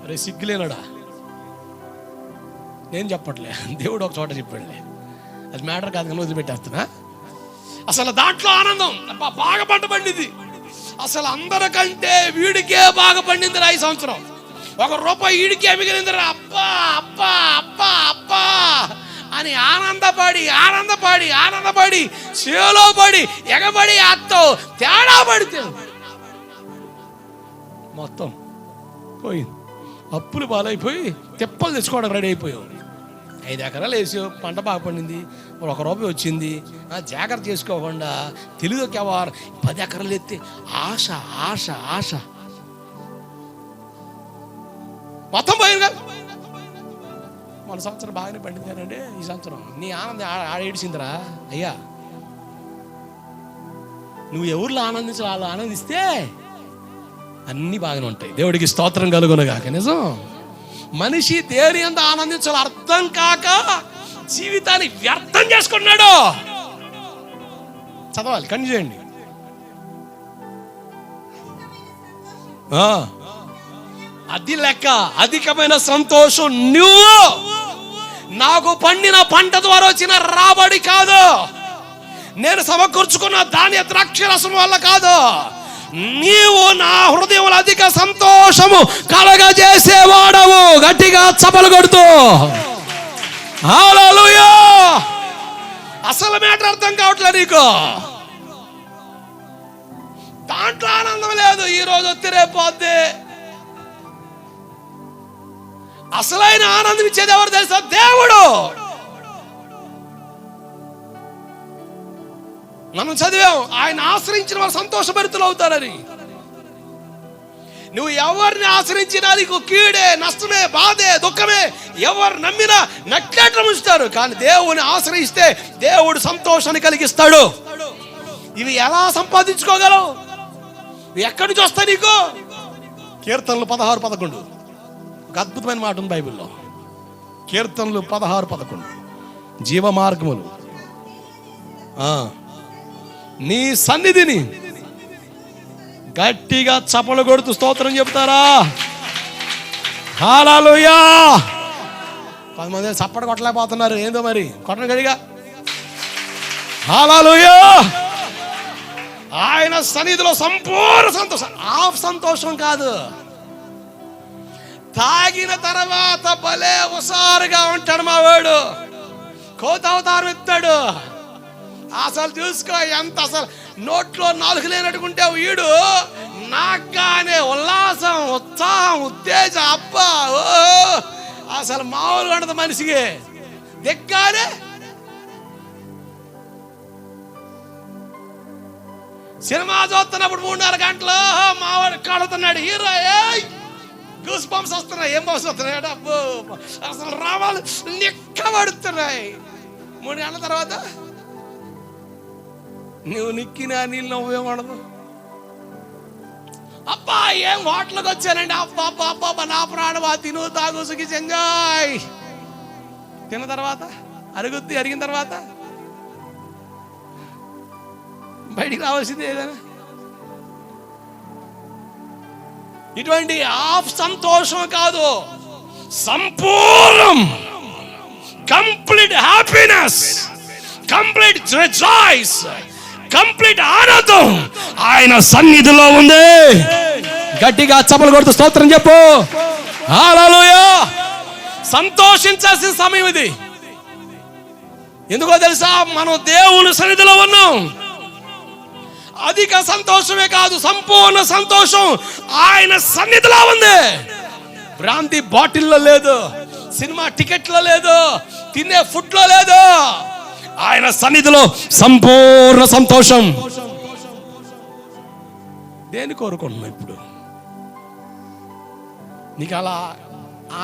అరే సిగ్గులేనాడా? నేను చెప్పట్లే, దేవుడు ఒక చోట చెప్పాడులే. అది మ్యాటర్ కాదు కానీ వదిలిపెట్టేస్తున్నా. అసలు దాంట్లో ఆనందం. అబ్బా, బాగా పంట పండింది. అసలు అందరికంటే వీడికే బాగా పండిందిరా ఈ సంవత్సరం. ₹1 వీడికే మిగిలిందిరా. అబ్బా అబ్బా అబ్బా అబ్బా అని ఆనందపడి చేలో పడి ఎగబడి అత్తో తేడా పడితే మొత్తం పోయింది. అప్పులు పాలైపోయి తిప్పలు తెచ్చుకోవడం రెడీ అయిపోయావు. 5 ఎకరాలు వేసావు, పంట బాగా పండింది, ₹1 వచ్చింది. జాగ్రత్త చేసుకోకుండా తెలుగుకి 10 ఎకరాలు ఎత్తే ఆశ ఆశ ఆశ మొత్తం పోయింది కదా. మన సంవత్సరం బాగానే పండింది కానండి, ఈ సంవత్సరం నీ ఆనందం ఆడేడిసిందిరా అయ్యా. నువ్వు ఎవరిలో ఆనందించాలి వాళ్ళు ఆనందిస్తే అన్నీ బాగానే ఉంటాయి. దేవుడికి స్తోత్రం కలుగునుగాక. నిజం, మనిషి దేని అంత ఆనందించాలో అర్థం కాక జీవితాన్ని వ్యర్థం చేసుకున్నాడు. చదవాలి, కంటి చేయండి. అది లెక్క. అధికమైన సంతోషం నువ్వు నాకు పండిన పంట ద్వారా వచ్చిన రాబడి కాదు, నేను సమకూర్చుకున్న ధాన్య ద్రాక్షరసం వల్ల కాదు. నీవు నా హృదయంలో అధిక సంతోషము కలగజేసేవాడవు. గట్టిగా చప్పలు కొడుతూ హల్లెలూయా. అసలు మ్యాటర్ అర్థం కావట్లేదు నీకు. దాంట్లో ఆనందం లేదు. ఈ రోజు తిరేపోద్ది. అసలైన ఆనందం ఇచ్చేది ఎవరు తెలుసా? దేవుడు. మనం చదివాం, ఆయన ఆశ్రయించిన వారు సంతోషభరితులు అవుతారని. నువ్వు ఎవరిని ఆశ్రయించినా నీకు కీడే, నష్టమే, బాధే, దుఃఖమే. ఎవరు నమ్మినా నట్లేట్ల ముంచుతారు. కానీ దేవుని ఆశ్రయిస్తే దేవుడు సంతోషాన్ని కలిగిస్తాడు. ఇవి ఎలా సంపాదించుకోగలవు? ఎక్కడి నుంచి వస్తాయి నీకు? కీర్తనలు 16:11 ఒక అద్భుతమైన మాట ఉంది బైబిల్లో. కీర్తనలు 16:11 జీవ మార్గములు నీ సన్నిధిని గట్టిగా చప్పలు కొడుతూ స్తోత్రం చెప్తారా? హల్లెలూయా. 10 మంది చప్పట కొట్టలేకపోతున్నారు. ఏందో మరి కొట్టను గడిగా. హల్లెలూయా. ఆయన సన్నిధిలో సంపూర్ణ సంతోషం. ఆఫ్ సంతోషం కాదు. తాగిన తర్వాత భలే హుషారుగా ఉంటాడు మా వాడు. కోతవతారం ఎత్తాడు. అసలు చూసుకో ఎంత అసలు నోట్లో 4 లేనట్టుకుంటే వీడు నాగానే ఉల్లాసం, ఉత్సాహం, ఉత్తేజం. అబ్బా ఓ అసలు మామూలుగా ఉండదు మనిషికి. దిగ్గానే సినిమా చూస్తున్నప్పుడు 3.5 గంటలు మావాడు కడుతున్నాడు హీరో. గూస్ బంప్స్ వస్తున్నాయి. ఏం బంప్స్ వస్తున్నాయి? అబ్బో అసలు రావాలి నిక్కబడుతున్నాయి. 3 గంటల తర్వాత నువ్వు నిక్కినా నీళ్ళు నవ్వేమడదు. అబ్బా ఏం హోటల్కి వచ్చానండి. అబ్బా అబ్బా నా ప్రాణమా, తిను తాగు సుఖి చెంజాయ్. తిన్న తర్వాత అరుగుద్ది. అరిగిన తర్వాత బయటికి రావాల్సింది ఏదైనా. ఇటువంటి ఆఫ్ సంతోషం కాదు, సంపూర్ణం, complete happiness, complete rejoice, complete ఆనందం ఆయన సన్నిధిలో ఉంది. గట్టిగా చప్పలు కొడుతూ స్తోత్రం చెప్పు. హల్లెలూయా. సంతోషించాల్సిన సమయం ఇది. ఎందుకో తెలుసా? మనం దేవుని సన్నిధిలో ఉన్నాం. అధిక సంతోషమే కాదు, సంపూర్ణ సంతోషం ఆయన సన్నిధిలో ఉంది. బ్రాంతి బాటిల్లో లేదు, సినిమా టికెట్లో లేదు, తినే ఫుడ్లో లేదు. ఆయన సన్నిధిలో సంపూర్ణ సంతోషం. దేని కోరుకుంటున్నావు ఇప్పుడు? నీకు అలా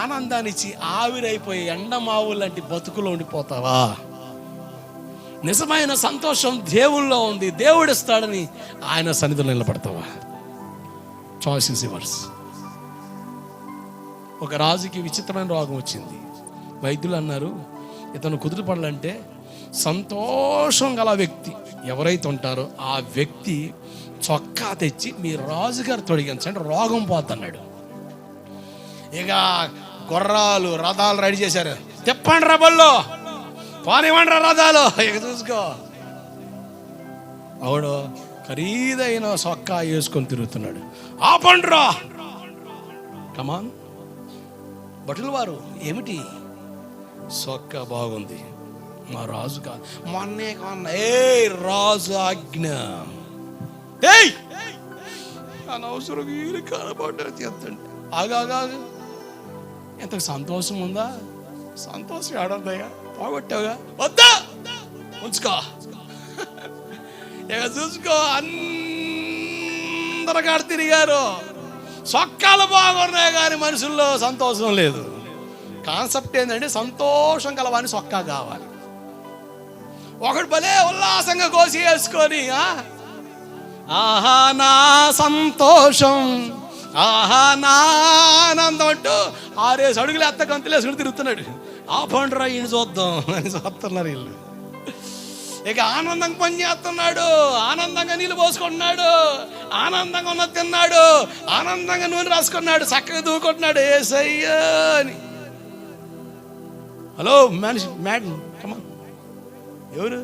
ఆనందాన్ని ఇచ్చి ఆవిరైపోయి ఎండమావు లాంటి బతుకులో ఉండిపోతావా? నిజమైన సంతోషం దేవుల్లో ఉంది, దేవుడు ఇస్తాడని ఆయన సన్నిధిలో నిలబడతావా? Choice is yours. ఒక రాజుకి విచిత్రమైన రోగం వచ్చింది. వైద్యులు అన్నారు, ఇతను కుదురుపడాలంటే సంతోషం గల వ్యక్తి ఎవరైతే ఉంటారో ఆ వ్యక్తి చొక్కా తెచ్చి మీ రాజుగారు తొడిగించండి, రోగం పోతున్నాడు. ఇక గుర్రాలు రథాలు రెడీ చేశారు. తిప్పండి రబల్లో, పోనివ్వండి రథాలు, ఇక చూసుకో. ఆవిడ ఖరీదైన చొక్కా వేసుకొని తిరుగుతున్నాడు. ఆపండ్రా, కమాన్. భటులు వారు, ఏమిటి? చొక్కా బాగుంది, మా రాజు కాదు, మొన్నే కొన్నా. రాజు ఆజ్ఞ. అనవసరం వీలు కనబడ్డా చేస్తండి. ఆగాగాగు, ఎంతకు సంతోషం ఉందా? సంతోషం ఆడద్దయ్యా, పోగొట్టావుగా, వద్దా ఉంచుకో. ఇక చూసుకో, అందరు కాడ తిరిగారు, సొక్కాలు బాగున్నాయి కానీ మనుషుల్లో సంతోషం లేదు. కాన్సెప్ట్ ఏంటంటే సంతోషం కలవాని సొక్కా కావాలి. ఒకడు భలే ఉల్లాసంగా కోసి వేసుకొని, ఆహా నా సంతోషం, ఆహా నా ఆనందం అంటూ 6 అడుగులు ఎత్త గంతులు వేసుకుని తిరుగుతున్నాడు. ఆ పండురా ఈయన చూద్దాం అని చూస్తున్నారు వీళ్ళు. ఇక ఆనందంగా పని చేస్తున్నాడు, ఆనందంగా నీళ్ళు పోసుకుంటున్నాడు, ఆనందంగా ఉన్న తిన్నాడు, ఆనందంగా నూనె రాసుకున్నాడు, చక్కగా దూకుంటున్నాడు. ఏసయ్యా అని. హలో మనిషి, మ్యాడ్ కమాన్. ఎవరు?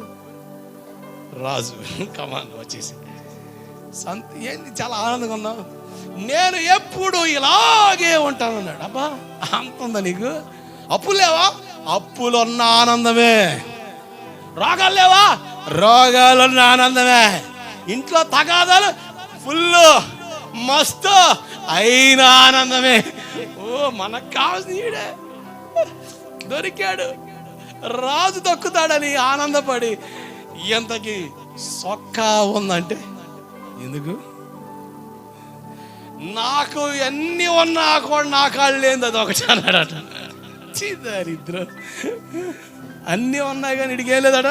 రాజు. కమాన్ వచ్చేసి ఏంది చాలా ఆనందంగా ఉన్నావు, నేను ఎప్పుడు ఇలాగే ఉంటానన్నాడు. అబ్బా, అంత ఉందా నీకు? అప్పులు లేవా? అప్పులు ఉన్న ఆనందమే. రోగాలు లేవా? రోగాలున్న ఆనందమే. ఇంట్లో తగాదాలు ఫుల్ మస్తు అయిన ఆనందమే. ఓ, మనకు కావాల్సిన దొరికాడు, రాజు దొక్కుతాడని ఆనందపడి ఎంతకి సొక్కా ఉందంటే ఎందుకు? నాకు ఎన్ని ఉన్నా కూడా నా కాళ్ళు లేని అది ఒకటి అన్నాడట. దరిద్రం, అన్నీ ఉన్నాయి కానీ ఇడికేం లేదట.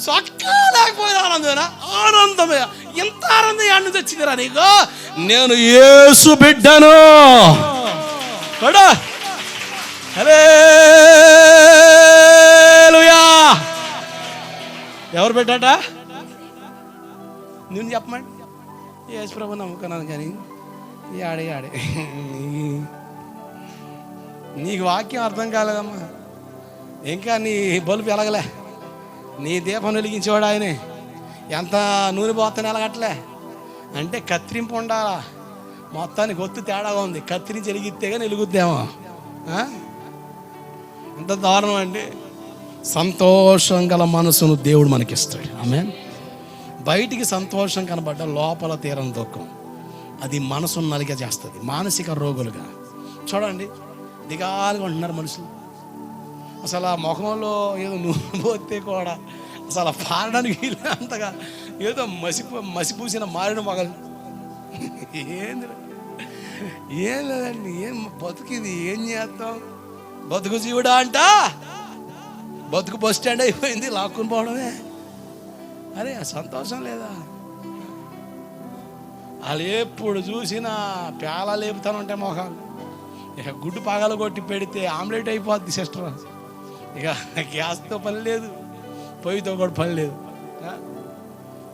సొక్కా లేకపోతే ఆనందమేనా? ఆనందమే. ఎంత ఆనందం అన్ను తెచ్చిందిరా నీకు? నేను యేసు బిడ్డను. హల్లెలూయా. ఎవరు బిడ్డట? నేను చెప్పమండి. యేసు ప్రభు నమ్ముకున్నాను కానీ ఆడే నీకు వాక్యం అర్థం కాలేదమ్మా. ఇంకా నీ బలుపు ఎలగలే, నీ దీపం వెలిగించేవాడు ఆయనే. ఎంత నూనె పోతాను ఎలగట్లే అంటే కత్తిరింపు ఉండాలా. మొత్తానికి ఒత్తు తేడాగా ఉంది, కత్తిరించి వెలిగిస్తేగా వెలుగుద్దేమో. ఎంత దారుణం అండి. సంతోషం గల మనసును దేవుడు మనకిస్తాడు. ఆమేన్. బయటికి సంతోషం కనబడ్డ లోపల తీరని దుఃఖం, అది మనసును నలిగా చేస్తుంది. మానసిక రోగులుగా చూడండి, దిగాలుగా ఉంటున్నారు మనుషులు. అసలు ఆ ముఖంలో ఏదో నూనె పోతే కూడా అసలు పారడానికి అంతగా ఏదో మసిపూసిన మారిన మొగలు. ఏం లేదండి, ఏం బతుకిది, ఏం చేస్తాం? బతుకు జీవుడా అంట, బతుకు బస్ స్టాండ్ అయిపోయింది, లాక్కుని పోవడమే. అరే సంతోషం లేదా? వాళ్ళు ఎప్పుడు చూసినా పేల లేపుతాను ఉంటాయి మొఖాలు. ఇక గుడ్డు పగలు కొట్టి పెడితే ఆమ్లెట్ అయిపోద్ది సిస్టర్. ఇక గ్యాస్తో పని లేదు, పొయ్యితో కూడా పని లేదు.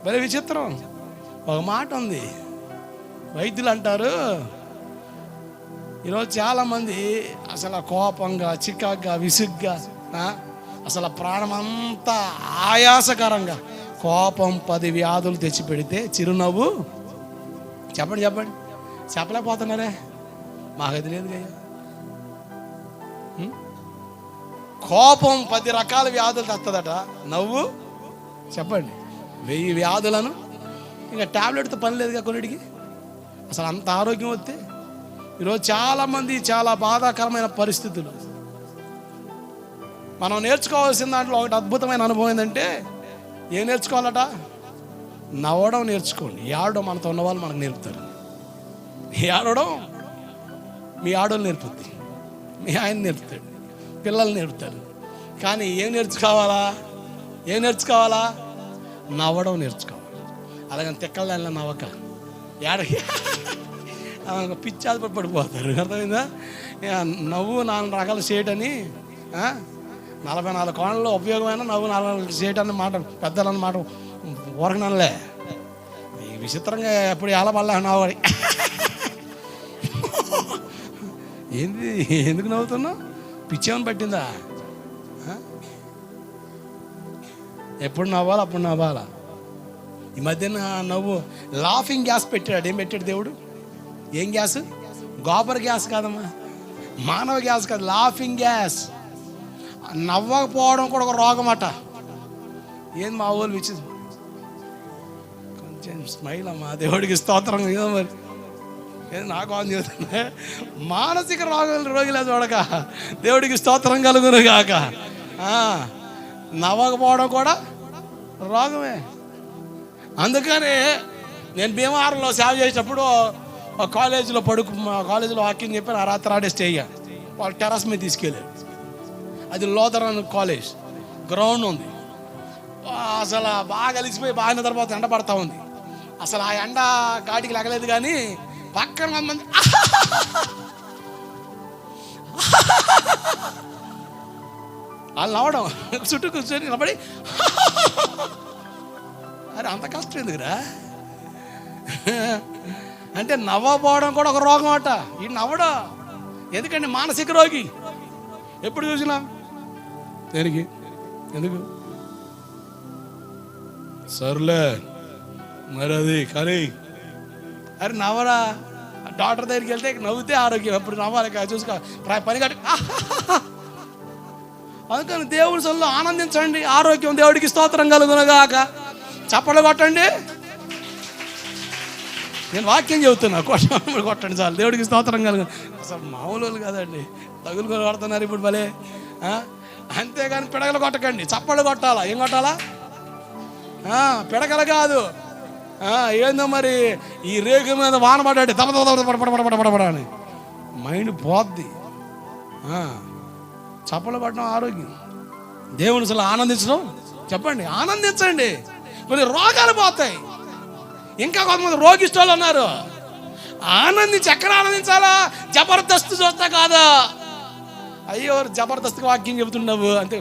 భలే విచిత్రం. ఒక మాట ఉంది, వైద్యులు అంటారు, ఈరోజు చాలామంది అసలు కోపంగా, చికాగ్గా, విసుగ్గా, అసలు ప్రాణమంతా ఆయాసకరంగా, కోపం 10 వ్యాధులు తెచ్చి పెడితే చిరునవ్వు చెప్పండి చెప్పలేకపోతున్నారే. మాకు అది లేదు కదా. కోపం 10 రకాల వ్యాధులు తెస్తుందట, నవ్వు చెప్పండి 1000 వ్యాధులను. ఇంకా టాబ్లెట్తో పని లేదుగా కొన్నిటికి. అసలు అంత ఆరోగ్యం వస్తే ఈరోజు చాలామంది చాలా బాధాకరమైన పరిస్థితులు. మనం నేర్చుకోవాల్సిన దాంట్లో ఒకటి అద్భుతమైన అనుభవం ఏంటంటే, ఏం నేర్చుకోవాలట? నవ్వడం నేర్చుకోండి. ఏడవడం మనతో ఉన్న వాళ్ళు మనకు నేర్పుతారు. ఏడవడం మీ ఆడవాళ్ళు నేర్పుద్ది, మీ ఆయన నేర్పుతాడు, పిల్లలు నేర్పుతారు. కానీ ఏం నేర్చుకోవాలా? నవ్వడం నేర్చుకోవాలి. అలాగని తిక్కల దానిలో నవ్వక పిచ్చాది పడిపోతారు. అర్థమైందా? నవ్వు 4 రకాల చేయటని, 44 కోణంలో ఉపయోగమైన నవ్వు 4 చేయటని మాట పెద్దలన్న మాట ఊరకనలే. ఈ విచిత్రంగా ఎప్పుడు ఎలా పడలే నవ్వడి. ఏంది, ఎందుకు నవ్వుతున్నావు? పిచ్చేమని పట్టిందా? ఎప్పుడు నవ్వాలా అప్పుడు నవ్వాలా. ఈ మధ్యన నవ్వు లాఫింగ్ గ్యాస్ పెట్టాడు. ఏం పెట్టాడు దేవుడు? ఏం గ్యాస్? గోబర్ గ్యాస్ కాదమ్మా, మానవ గ్యాస్ కాదు, లాఫింగ్ గ్యాస్. నవ్వకపోవడం కూడా ఒక రోగం అట. ఏంది మా ఊళ్ళు విచ్చింది? కొంచెం స్మైల్ అమ్మా, దేవుడికి స్తోత్రం. ఏదో మరి ఏది నాకు ఆన్ చేస్తున్నా, మానసిక రోగిలా చూడక దేవుడికి స్తోత్రం కలుగును కాక. నవ్వకపోవడం కూడా రోగమే. అందుకని నేను భీమవరంలో సేవ చేసేటప్పుడు కాలేజీలో మా కాలేజీలో వాకింగ్ చెప్పి ఆ రాత్రి ఆడే స్టే అయ్యా. వాళ్ళు టెర్రస్ మీద తీసుకెళ్ళారు. అది లోదరన్ కాలేజ్, గ్రౌండ్ ఉంది. అసలు బాగా అలిసిపోయి బాగా నిద్రపోతే ఎండ పడతా ఉంది. అసలు ఆ ఎండ కాటికి లగలేదు. కానీ పక్కన కొంతమంది వాళ్ళు నవ్వడం, చుట్టూ కూర్చొని నిలబడి అరే అంత కష్టం ఎందుకురా అంటే, నవ్వపోవడం కూడా ఒక రోగం అట. ఈ నవ్వడం ఎందుకంటే మానసిక రోగి. ఎప్పుడు చూసినా దేనికి, ఎందుకు సర్లే మరి అది కానీ అరే నవ్వరా. డాక్టర్ దగ్గరికి వెళ్తే నవ్వుతే ఆరోగ్యం. ఎప్పుడు నవ్వాలి చూసుకో పని కట్టి. అందుకని దేవుడి సొల్లో ఆనందించండి. ఆరోగ్యం దేవుడికి స్తోత్రం కలుగునగాక. చప్పట్లు కొట్టండి. నేను వాక్యం చెబుతున్నా, కొట్టండి చాలు. దేవుడికి స్తోత్రం కలుగు. అసలు మామూలు కాదండి, తగులుకొని కొడుతున్నారు ఇప్పుడు భలే. అంతేగాని పిడకలు కొట్టకండి, చప్పట్లు కొట్టాలా. ఏం కొట్టాలా? పిడకలు కాదు. ఏందో మరి ఈ రేగు మీద వాన పడ్డాడు అని మైండ్ పోద్ది. చప్పట్లు కొట్టడం ఆరోగ్యం. దేవుని అసలు ఆనందించడం. చెప్పండి, ఆనందించండి. కొన్ని రోగాలు పోతాయి. ఇంకా కొంతమంది రోగిష్టాలు ఉన్నారు. ఆనందించి ఎక్కడ ఆనందించాలా? జబర్దస్త్ చూస్తా కాదా? అయ్యో జబర్దస్త్ వాక్యం చెబుతున్నావు అంతే.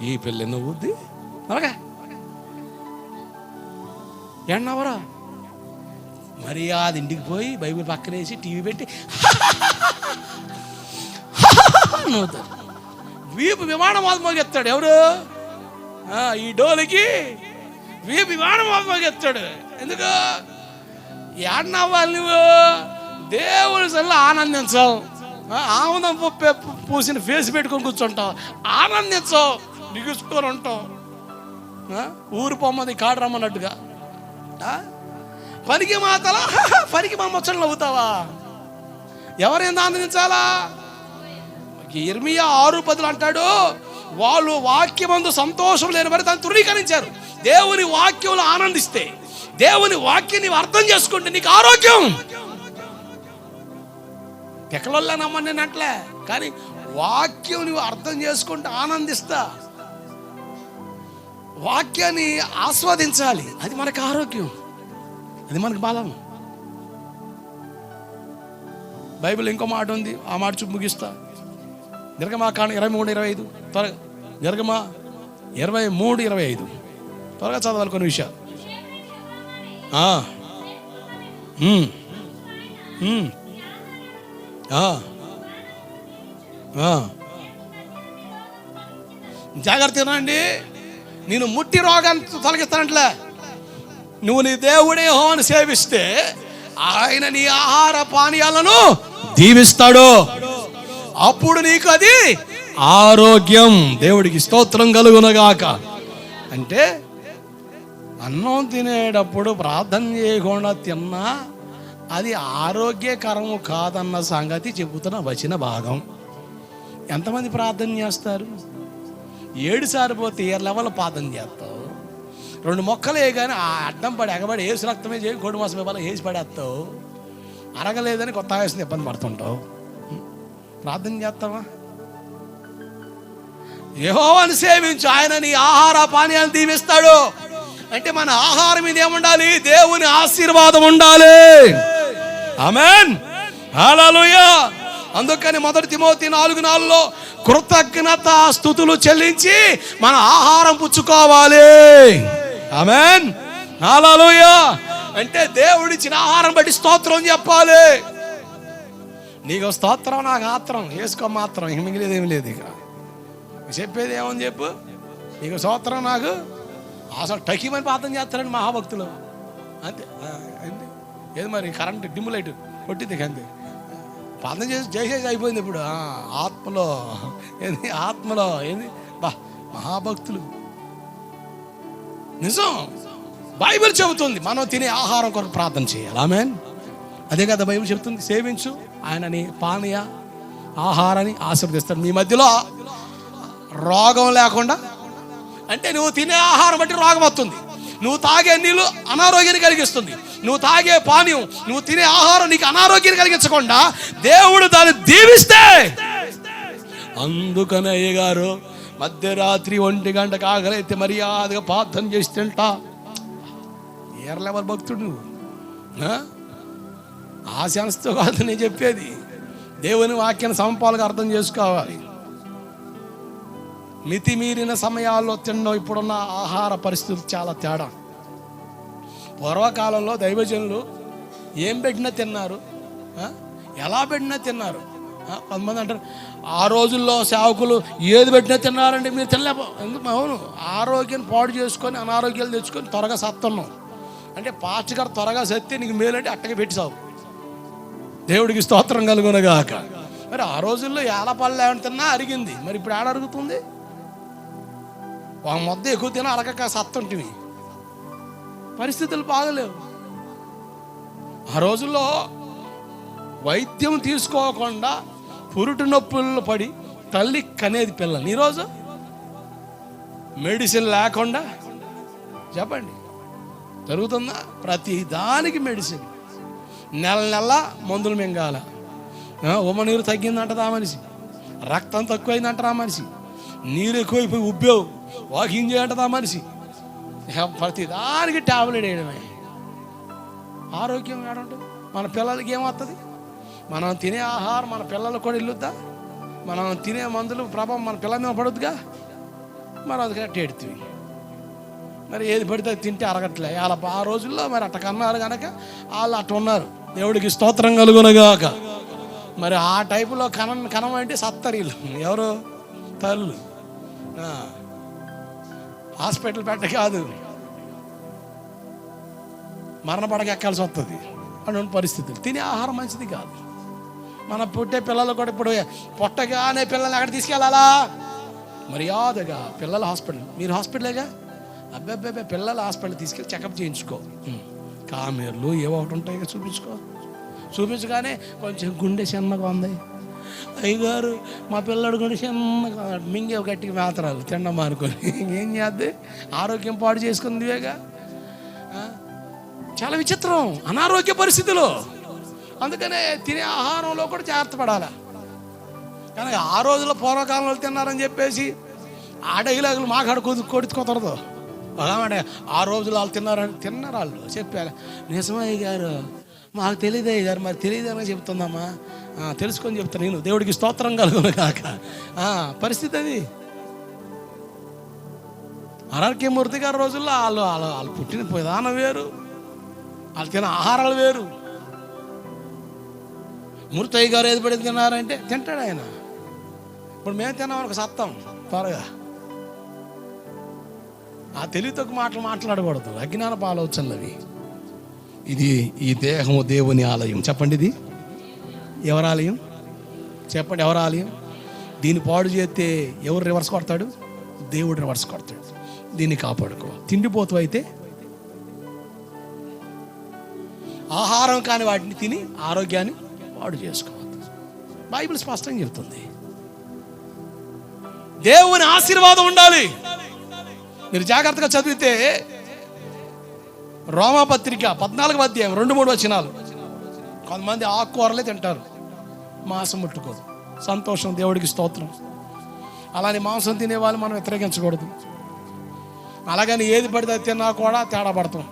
ఈ పిల్ల నవ్వుద్ది అలాగా ఎండవరా. మరి అది ఇంటికి పోయి బైబిల్ పక్కన వేసి టీవీ పెట్టి నవ్వుతారు. వీపు విమానం మోగెత్తాడు. ఎవరు? ఈ డోలికి వీపు విమానం మోగెత్తాడు. ఎందుకు? ఏడనవ్వాలి నువ్వు? దేవుని సల్ల ఆనందించావు. ఆనందం పూసిన ఫేస్ పెట్టుకొని కూర్చుంటావు, ఆనందించావు, నిగుసుకొని ఉంటావు. ఊరు పొమ్మది కాడు రమ్మన్నట్టుగా పనికి మాతలా పనికి మా ముచ్చట్లు నవ్వుతావా? ఎవరైనా ఆనందించాలా? ఇర్మియా 6:10 అంటాడు, వాళ్ళు వాక్యమందు సంతోషం లేని వారు దాన్ని తృణీకరించారు. దేవుని వాక్యంలో ఆనందిస్తే, దేవుని వాక్యం నీవు అర్థం చేసుకుంటే నీకు ఆరోగ్యం. ఎక్కడోళ్ళ నమ్మని నేను అట్లే, కానీ వాక్యం నువ్వు అర్థం చేసుకుంటే ఆనందిస్తా. వాక్యాన్ని ఆస్వాదించాలి. అది మనకు ఆరోగ్యం, అది మనకు బలం. బైబిల్ ఇంకో మాట ఉంది, ఆ మాట చూపు ముగిస్తా. నిర్గమాకాండం 23:25 త్వరగా. నిర్గమ 23:25 త్వరగా చదవాలి కొన్ని విషయాలు. జాగ్రత్తగా అండి. నేను ముట్టి రోగాన్ని తొలగిస్తానంటలే. నువ్వు నీ దేవుడే యెహోవాను సేవిస్తే ఆయన నీ ఆహార పానీయాలను దీవిస్తాడు. అప్పుడు నీకు అది ఆరోగ్యం. దేవుడికి స్తోత్రం కలుగునగాక. అంటే అన్నం తినేటప్పుడు ప్రార్థన చేయకుండా తిన్నా అది ఆరోగ్యకరము కాదన్న సంగతి చెబుతున్న వచన భాగం. ఎంతమంది ప్రార్థన చేస్తారు? 7 సారిపోతే ఏ లెవెల్ ప్రార్థన చేస్తావు? 2 మొక్కలే కానీ ఆ అడ్డం పడి ఎగబడి ఏసు రక్తమే చేయి కోడి మాసం ఇవ్వాలి వేసి పడేస్తావు. అరగలేదని కొత్త వేసిన ఇబ్బంది పడుతుంటావు. ప్రార్థన చేస్తావా? యెహోవాను సేవించు, ఆయన నీ ఆహార పానీయాలు దీవిస్తాడు. అంటే మన ఆహారం మీద ఏముండాలి? దేవుని ఆశీర్వాదం ఉండాలి. ఆమేన్, హల్లెలూయా. అందుకని 1 తిమోతి 4:4 కృతజ్ఞత స్తుతులు చెల్లించి మన ఆహారం పుచ్చుకోవాలి. ఆమేన్, హల్లెలూయా. అంటే దేవుడిచ్చిన ఆహారం బట్టి స్తోత్రం చెప్పాలి. నీకు స్తోత్రం, నాకు ఆత్రం, వేసుకో మాత్రం, ఇక మిగిలేదు ఏమి లేదు. ఇక చెప్పేది ఏమని చెప్పు. నీకు స్తోత్రం, నాకు అసలు టకీమని ప్రార్థన చేస్తారండి మహాభక్తులు. అంతే అంతే. ఏది మరి కరెంట్ డిమ్ లైట్ కొట్టింది అంతే. ప్రార్థన చేసేది అయిపోయింది. ఇప్పుడు ఆత్మలో ఏంది మహాభక్తులు. నిజం, బైబిల్ చెబుతుంది మనం తినే ఆహారం కొరకు ప్రార్థన చేయాలి. ఆమేన్. అదే కదా బైబిల్ చెబుతుంది. సేవించు, ఆయనని పానీయ ఆహారాన్ని ఆశీర్వదిస్తాడు. మీ మధ్యలో రోగం లేకుండా, అంటే నువ్వు తినే ఆహారం బట్టి రోగం వస్తుంది. నువ్వు తాగే నీళ్ళు అనారోగ్యాన్ని కలిగిస్తుంది. నువ్వు తాగే పానీయం, నువ్వు తినే ఆహారం నీకు అనారోగ్యాన్ని కలిగించకుండా దేవుడు దాన్ని దీవిస్తే. అందుకనే అయ్యగారు మధ్యరాత్రి 1 గంటకు ఆకలైతే మర్యాదగా ప్రార్థన చేసి తింటా. ఏ లెవెల్ భక్తుడు నువ్వు? ఆశాంశతో కాదు నేను చెప్పేది. దేవుని వాక్యాన్ని సమపాలుగా అర్థం చేసుకోవాలి. మితిమీరిన సమయాల్లో తినడం ఇప్పుడున్న ఆహార పరిస్థితులు చాలా తేడా. పూర్వకాలంలో దైవజనులు ఏం పెట్టినా తిన్నారు, ఎలా పెట్టినా తిన్నారు. కొంతమంది అంటారు ఆ రోజుల్లో సేవకులు ఏది పెట్టినా తిన్నారండి, మీరు తినలేపో. ఎందుకు? అవును, ఆరోగ్యాన్ని పాడు చేసుకొని అనారోగ్యాలు తెచ్చుకొని త్వరగా సత్తున్నాం. అంటే పాస్టర్ గారు త్వరగా సత్తే నీకు మేలంటే అట్టగా పెట్టి సావు. దేవుడికి స్తోత్రం కలుగునగాక. మరి ఆ రోజుల్లో ఏలపళ్ళు ఏమైనా తిన్నా అరిగింది, మరి ఇప్పుడు ఏడ అరుగుతుంది? ఒక ముద్ద ఎక్కువ తినా అరగక సత్తుంటివి. పరిస్థితులు బాగలేవు. ఆ రోజుల్లో వైద్యం తీసుకోకుండా పురుటి నొప్పుల్లో పడి తల్లి కనేది పిల్లలు. ఈరోజు మెడిసిన్ లేకుండా చెప్పండి జరుగుతుందా? ప్రతి దానికి మెడిసిన్, నెల మందులు మింగాల. ఉమ్మ నీరు తగ్గిందంటది ఆ మనిషి, రక్తం తక్కువైందంటారు ఆ మనిషి, నీరు ఎక్కువైపోయి ఉబ్బేవు వాకింగ్ చేయంటది ఆ మనిషి. ప్రతి దానికి టాబ్లెట్ వేయడమే. ఆరోగ్యం ఏడుంటుంది? మన పిల్లలకి ఏమవుతుంది? మనం తినే ఆహారం మన పిల్లలకు కూడా ఇల్లుద్దా? మనం తినే మందులు ప్రభావం మన పిల్లల మీద పడుద్దిగా. మరి అది కరెక్ట్ ఎడుతుంది. మరి ఏది పడితే తింటే అరగట్లే. వాళ్ళ ఆ రోజుల్లో మరి అట్ట కన్నారు కనుక వాళ్ళు అట్ట ఉన్నారు. దేవుడికి స్తోత్రం కలుగునగాక. మరి ఆ టైపులో కనం అంటే సత్తరీలు ఎవరు? తల్లు. హాస్పిటల్ పెట్ట కాదు, మరణ పడక ఎక్కాల్సి వస్తుంది. అటువంటి పరిస్థితులు. తినే ఆహారం మంచిది కాదు. మన పుట్టే పిల్లలు కూడా ఇప్పుడు పొట్టగానే పిల్లల్ని ఎక్కడ తీసుకెళ్ళాలా? మర్యాదగా పిల్లల హాస్పిటల్. మీరు హాస్పిటలేగా? అబ్బాయి పిల్లల హాస్పిటల్ తీసుకెళ్ళి చెకప్ చేయించుకో. కామెర్లు ఏవో ఒకటి ఉంటాయి, చూపించగానే కొంచెం గుండె చిన్నగా ఉంది. అయ్యగారు మా పిల్లడు గుండె చిన్నగా మింగే గట్టిగా మాత్రాలు తిండం అనుకొని ఏం చేద్ది? ఆరోగ్యం పాడు చేసుకుందివేగా. చాలా విచిత్రం అనారోగ్య పరిస్థితులు. అందుకనే తినే ఆహారంలో కూడా జాగ్రత్త పడాలి. కానీ ఆ రోజుల్లో పూర్వకాలంలో తిన్నారని చెప్పేసి ఆ డైలాగులు మాకాడ కొడుతుకోతరదు. అంటే ఆ రోజులు వాళ్ళు తిన్నారు వాళ్ళు చెప్పారు. నిజమయ్య గారు మాకు తెలియదు అయ్య గారు. మరి తెలియదని చెప్తుందమ్మా. తెలుసుకొని చెప్తాను నేను. దేవుడికి స్తోత్రం కలుగును కాక. పరిస్థితి అది. ఆర్ఆర్కే మూర్తి గారి రోజుల్లో వాళ్ళు పుట్టిన విధానం వేరు, వాళ్ళు తిన ఆహారాలు వేరు. మూర్తయ్య గారు ఏది పడింది తిన్నారంటే తింటాడు ఆయన. ఇప్పుడు మేము తిన్నాం ఒక సత్తం త్వరగా. ఆ తెలివితోక మాట్లాడకూడదు. అజ్ఞాన ఆలోచనలు అవి. ఇది ఈ దేహము దేవుని ఆలయం. చెప్పండి, ఇది ఎవరి ఆలయం చెప్పండి? ఎవరి ఆలయం? దీన్ని పాడు చేస్తే ఎవరు రివర్స్ కొడతాడు? దేవుడు రివర్స్ కొడతాడు. దీన్ని కాపాడుకో. తిండిపోతూ అయితే ఆహారం కాని వాటిని తిని ఆరోగ్యాన్ని పాడు చేసుకోవద్దు. బైబిల్ స్పష్టంగా చెప్తుంది. దేవుని ఆశీర్వాదం ఉండాలి. మీరు జాగ్రత్తగా చదివితే రోమాపత్రిక 14వ అధ్యాయం 2-3 వచనాలు. కొంతమంది ఆకుకూరలే తింటారు, మాంసం ముట్టుకోదు. సంతోషం, దేవుడికి స్తోత్రం. అలానే మాంసం తినే వాళ్ళు మనం వ్యతిరేకించకూడదు. అలాగని ఏది పడితే తిన్నా కూడా తేడా పడతాం.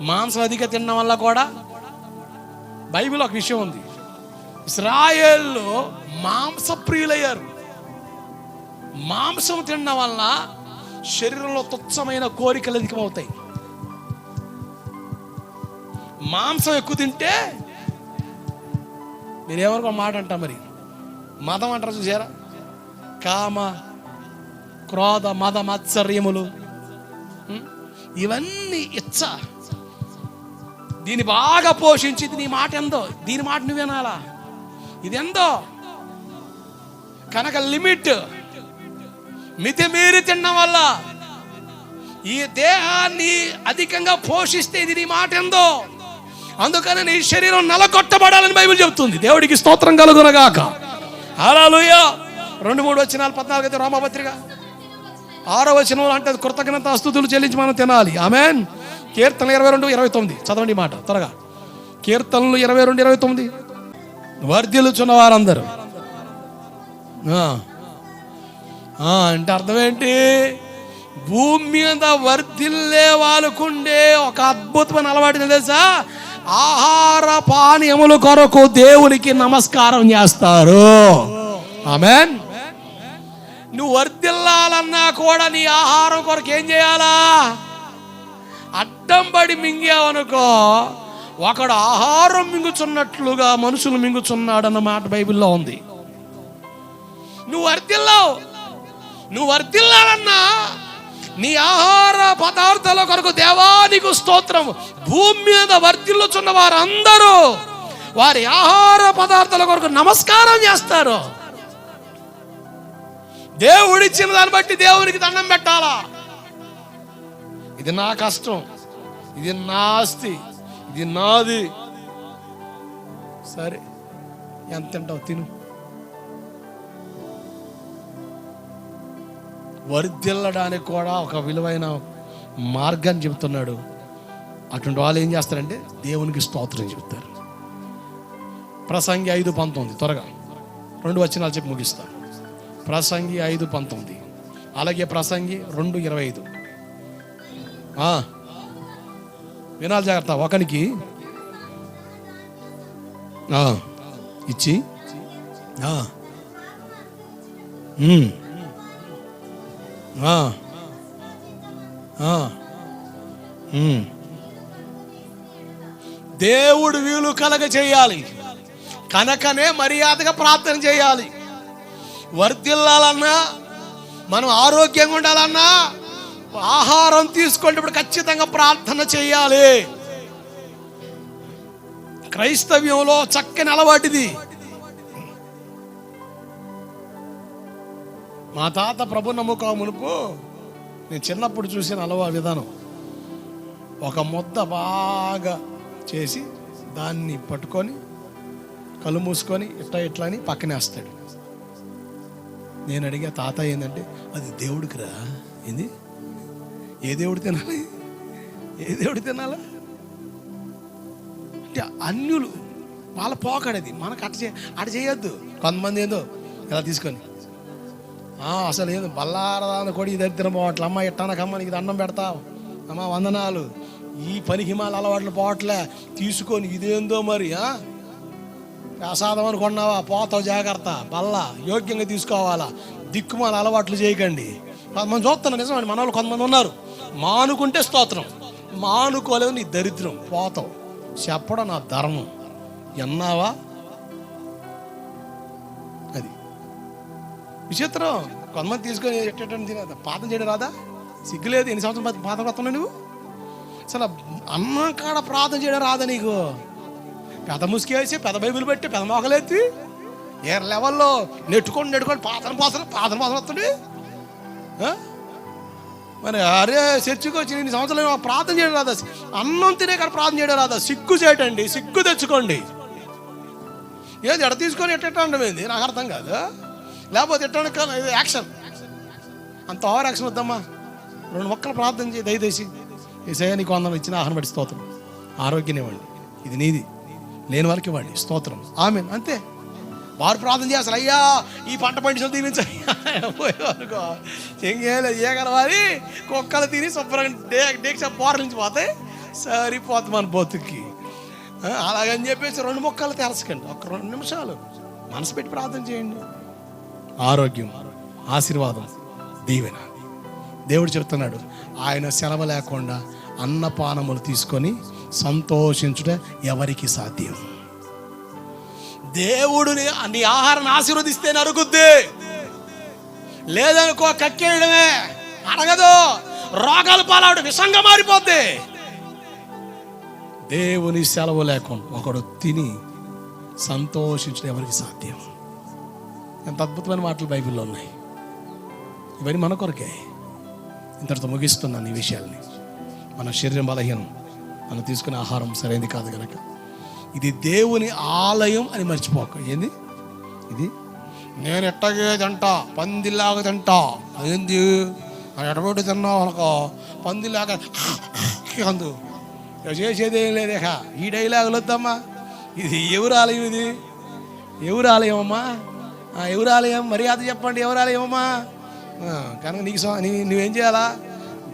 మాంసం అధిక తినడం వల్ల కూడా బైబిల్ ఒక విషయం ఉంది. ఇశ్రాయేల్లో మాంసప్రియులయ్యారు. మాంసం తినడం వల్ల శరీరంలో తుచ్చమైన కోరికలు అధికమవుతాయి. మాంసం ఎక్కువ తింటే మీరేమనుకో మాట అంటా, మరి మదం అంటారు చూసారా? కామ, క్రోధ, మద, మత్సర్యములు, ఇవన్నీ ఇచ్చ. దీన్ని బాగా పోషించి నీ మాట ఎందో, దీని మాట నువ్వు వినాలా. ఇది ఎందో కనుక లిమిట్ మితిమీరి తినడం వల్ల ఈ దేహాన్ని అధికంగా పోషిస్తే ఇది నీ మాట ఎందో. అందుకని నీ శరీరం నలగొట్టబడాలని బైబిల్ చెబుతుంది. దేవుడికి స్తోత్రం కలుగునగాక. హల్లెలూయా. 2-3 వచనాలు 14 రోమాపత్రిక 6వ వచనం అంటే కృతజ్ఞత స్తుతులు చెల్లించి మనం తినాలి. ఆమేన్. కీర్తనలు 22-29 చదవండి మాట త్వరగా. కీర్తనలు 22-29. వర్ధిల్లుచున్న వారందరూ అంటే అర్థం ఏంటి? భూమి మీద వర్ధిల్లే వాళ్ళకుండే ఒక అద్భుతమైన అలవాటు తెలుసా? ఆహార పానీయముల కొరకు దేవునికి నమస్కారం చేస్తారు. ఆమేన్. నువ్వు వర్ధిల్లాలన్నా కూడా నీ ఆహారం కొరకు ఏం చేయాలా? అడ్డం పడి మింగావనుకో, ఒకడు ఆహారం మింగుచున్నట్లుగా మనుషులు మింగుచున్నాడన్న మాట బైబిల్లో ఉంది. నువ్వు వర్ధిల్లాలన్నా నీ ఆహార పదార్థాల కొరకు దేవానికి స్తోత్రం. భూమి మీద వర్ధిల్లుచున్న వారందరూ వారి ఆహార పదార్థాల కొరకు నమస్కారం చేస్తారు. దేవుడిచ్చిన దాన్ని బట్టి దేవునికి దండం పెట్టాలా. ఇది నా కష్టం, ఇది నా ఆస్తి, ఇది నాది. సరే, ఎంత తింటావు తిను. వర్ధిల్లడానికి కూడా ఒక విలువైన మార్గాన్ని చెబుతున్నాడు. అటువంటి వాళ్ళు ఏం చేస్తారంటే దేవునికి స్తోత్రం చెబుతారు. ప్రసంగి 5:19 త్వరగా 2 వచనాలు చెప్పి ముగిస్తా. ప్రసంగి 5:19 అలాగే ప్రసంగి 2:25 వినాలి జాగ్రత్త. ఒకనికి ఇచ్చి దేవుడు వీలు కలగ చేయాలి. కనుకనే మర్యాదగా ప్రార్థన చేయాలి. వర్ధిల్లాలన్నా, మనం ఆరోగ్యంగా ఉండాలన్నా ఆహారం తీసుకునేటప్పుడు ఖచ్చితంగా ప్రార్థన చేయాలి. క్రైస్తవ్యంలో చక్కని అలవాటిది. మా తాత ప్రభు నమ్ముకో మునుపు నేను చిన్నప్పుడు చూసిన విధానం, ఒక ముద్ద బాగా చేసి దాన్ని పట్టుకొని కళ్ళు మూసుకొని ఇట్లా అని పక్కనే వేస్తాడు. నేను అడిగా, తాత ఏంటంటే, అది దేవుడికి రా. ఏంది? ఏ దేవుడు తినాలి? ఏ దేవుడు తినాలా అంటే అన్యులు వాళ్ళ పోకడది. మనకు అట చేయొద్దు. కొంతమంది ఏదో ఇలా తీసుకొని అసలు ఏదో బల్లారదాన కొడి దరిద్రం పోవట్లే. అమ్మ ఇట్టానకమ్మ నీకు దండం పెడతావు, అమ్మ వందనాలు. ఈ పని హిమాల అలవాట్లు పోవట్లే. తీసుకొని ఇదేందో మరి ప్రసాదం అనుకున్నావా, పోతావు, జాగ్రత్త. బల్లా యోగ్యంగా తీసుకోవాలా. దిక్కుమాల అలవాట్లు చేయకండి. కొంతమంది చూస్తున్నాను, నిజమండి, మన వాళ్ళు కొంతమంది ఉన్నారు. మానుకుంటే స్తోత్రం, మానుకోలేవు నీ దరిద్రం, పోతావు. చెప్పడం నా ధర్మం. ఎన్నావా? అది విచిత్రం. కొంతమంది తీసుకొని తిన పాతం చేయడం రాదా? సిగ్గులేదు. ఎన్ని సంవత్సరాలు పాతం వస్తున్నావు నువ్వు? అసలు అన్నం కాడ ప్రార్థన చేయడం రాదా నీకు? పెద్ద ముసుగు వేసి పెద్ద బైబిల్ పెట్టి పెద్ద మొగలెత్తి ఏ లెవెల్లో నెట్టుకొని పాతన వస్తుంది. మరి అరే చర్చికి వచ్చి 2 సంవత్సరాలు ప్రార్థన చేయడం రాదా? అన్నం తినే కాడ ప్రార్థన చేయడం రాదా? సిగ్గు చేయటండి, సిగ్గు తెచ్చుకోండి. ఏది ఎడ తీసుకొని ఎట్టండి ఏంది నాకు అర్థం కాదు. లేకపోతే ఎట్టండి ఇది యాక్షన్, అంత ఓవర్ యాక్షన్ వద్దమ్మా. 2 మొక్కలు ప్రార్థన చేయి దయచేసి. ఏసయ్యా నీకు వందనం ఇచ్చిన ఆహారం బట్టి స్తోత్రం, ఆరోగ్యం ఇవ్వండి, ఇది నీది, లేని వాళ్ళకి ఇవ్వండి, స్తోత్రం, ఆమేన్, అంతే. వారు ప్రార్థన చేస్తారు, అయ్యా ఈ పంట పండించడం దీవించనుకో ఇంకేలేదు. ఏ కలవాలి కుక్కలు తిని శుభ్రంగా డేక్ష పోరలించి పోతాయి, సరిపోతుంది మన బతుకి. అలాగని చెప్పేసి 2 మొక్కలు తెలుసుకండి. ఒక 2 నిమిషాలు మనసు పెట్టి ప్రార్థన చేయండి. ఆరోగ్యం, ఆశీర్వాదం, దీవెన. దేవుడు చెప్తున్నాడు, ఆయన సెలవు లేకుండా అన్నపానములు తీసుకొని సంతోషించుట ఎవరికి సాధ్యం? దేవుడిని నీ ఆహారాన్ని ఆశీర్వదిస్తే నరుగుద్ది, లేదనుకో కక్కేయడమే, అడగదు, రోగాలు పాలవడం, విషంగా మారిపోద్ది. దేవుని సెలవు లేకుండా ఒకడు తిని సంతోషించడం ఎవరికి సాధ్యం? ఎంత అద్భుతమైన మాటలు బైబిల్లో ఉన్నాయి. ఇవన్నీ మన కొరకే. ఇంతటితో ముగిస్తున్నాను ఈ విషయాల్ని. మన శరీరం బలహీనం, మనం తీసుకునే ఆహారం సరైనది కాదు కనుక ఇది దేవుని ఆలయం అని మర్చిపోక. ఏంది ఇది? నేను ఎట్టగే తింటా, పందిలాగా తింటా. ఏంది ఎటబెట్టి తిన్నావు అనుకో, పందిలాగా అందు చేసేది ఏం లేదేక. ఈ డైలాగులు వద్దమ్మా. ఇది ఎవరు ఆలయం? ఇది ఎవరు ఆలయం అమ్మా? ఎవరు ఆలయం? మర్యాద చెప్పండి, ఎవరు ఆలయం అమ్మా? కనుక నువ్వేం చేయాలా?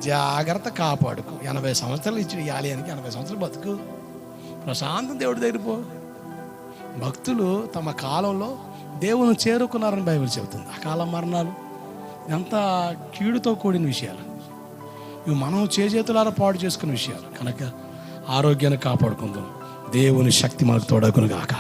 జాగ్రత్త కాపాడుకో. 80 సంవత్సరాలు ఇచ్చి ఈ ఆలయానికి 80 సంవత్సరాలు బతుకు, ప్రశాంతం దేవుడి దగ్గర పో. భక్తులు తమ కాలంలో దేవుని చేరుకున్నారని బైబిల్ చెబుతుంది. అకాల మరణాలు ఎంత కీడుతో కూడిన విషయాలు ఇవి, మనం చేతులారా పాడు చేసుకున్న విషయాలు. కనుక ఆరోగ్యాన్ని కాపాడుకుందాం. దేవుని శక్తి మనకు తోడగును గాక.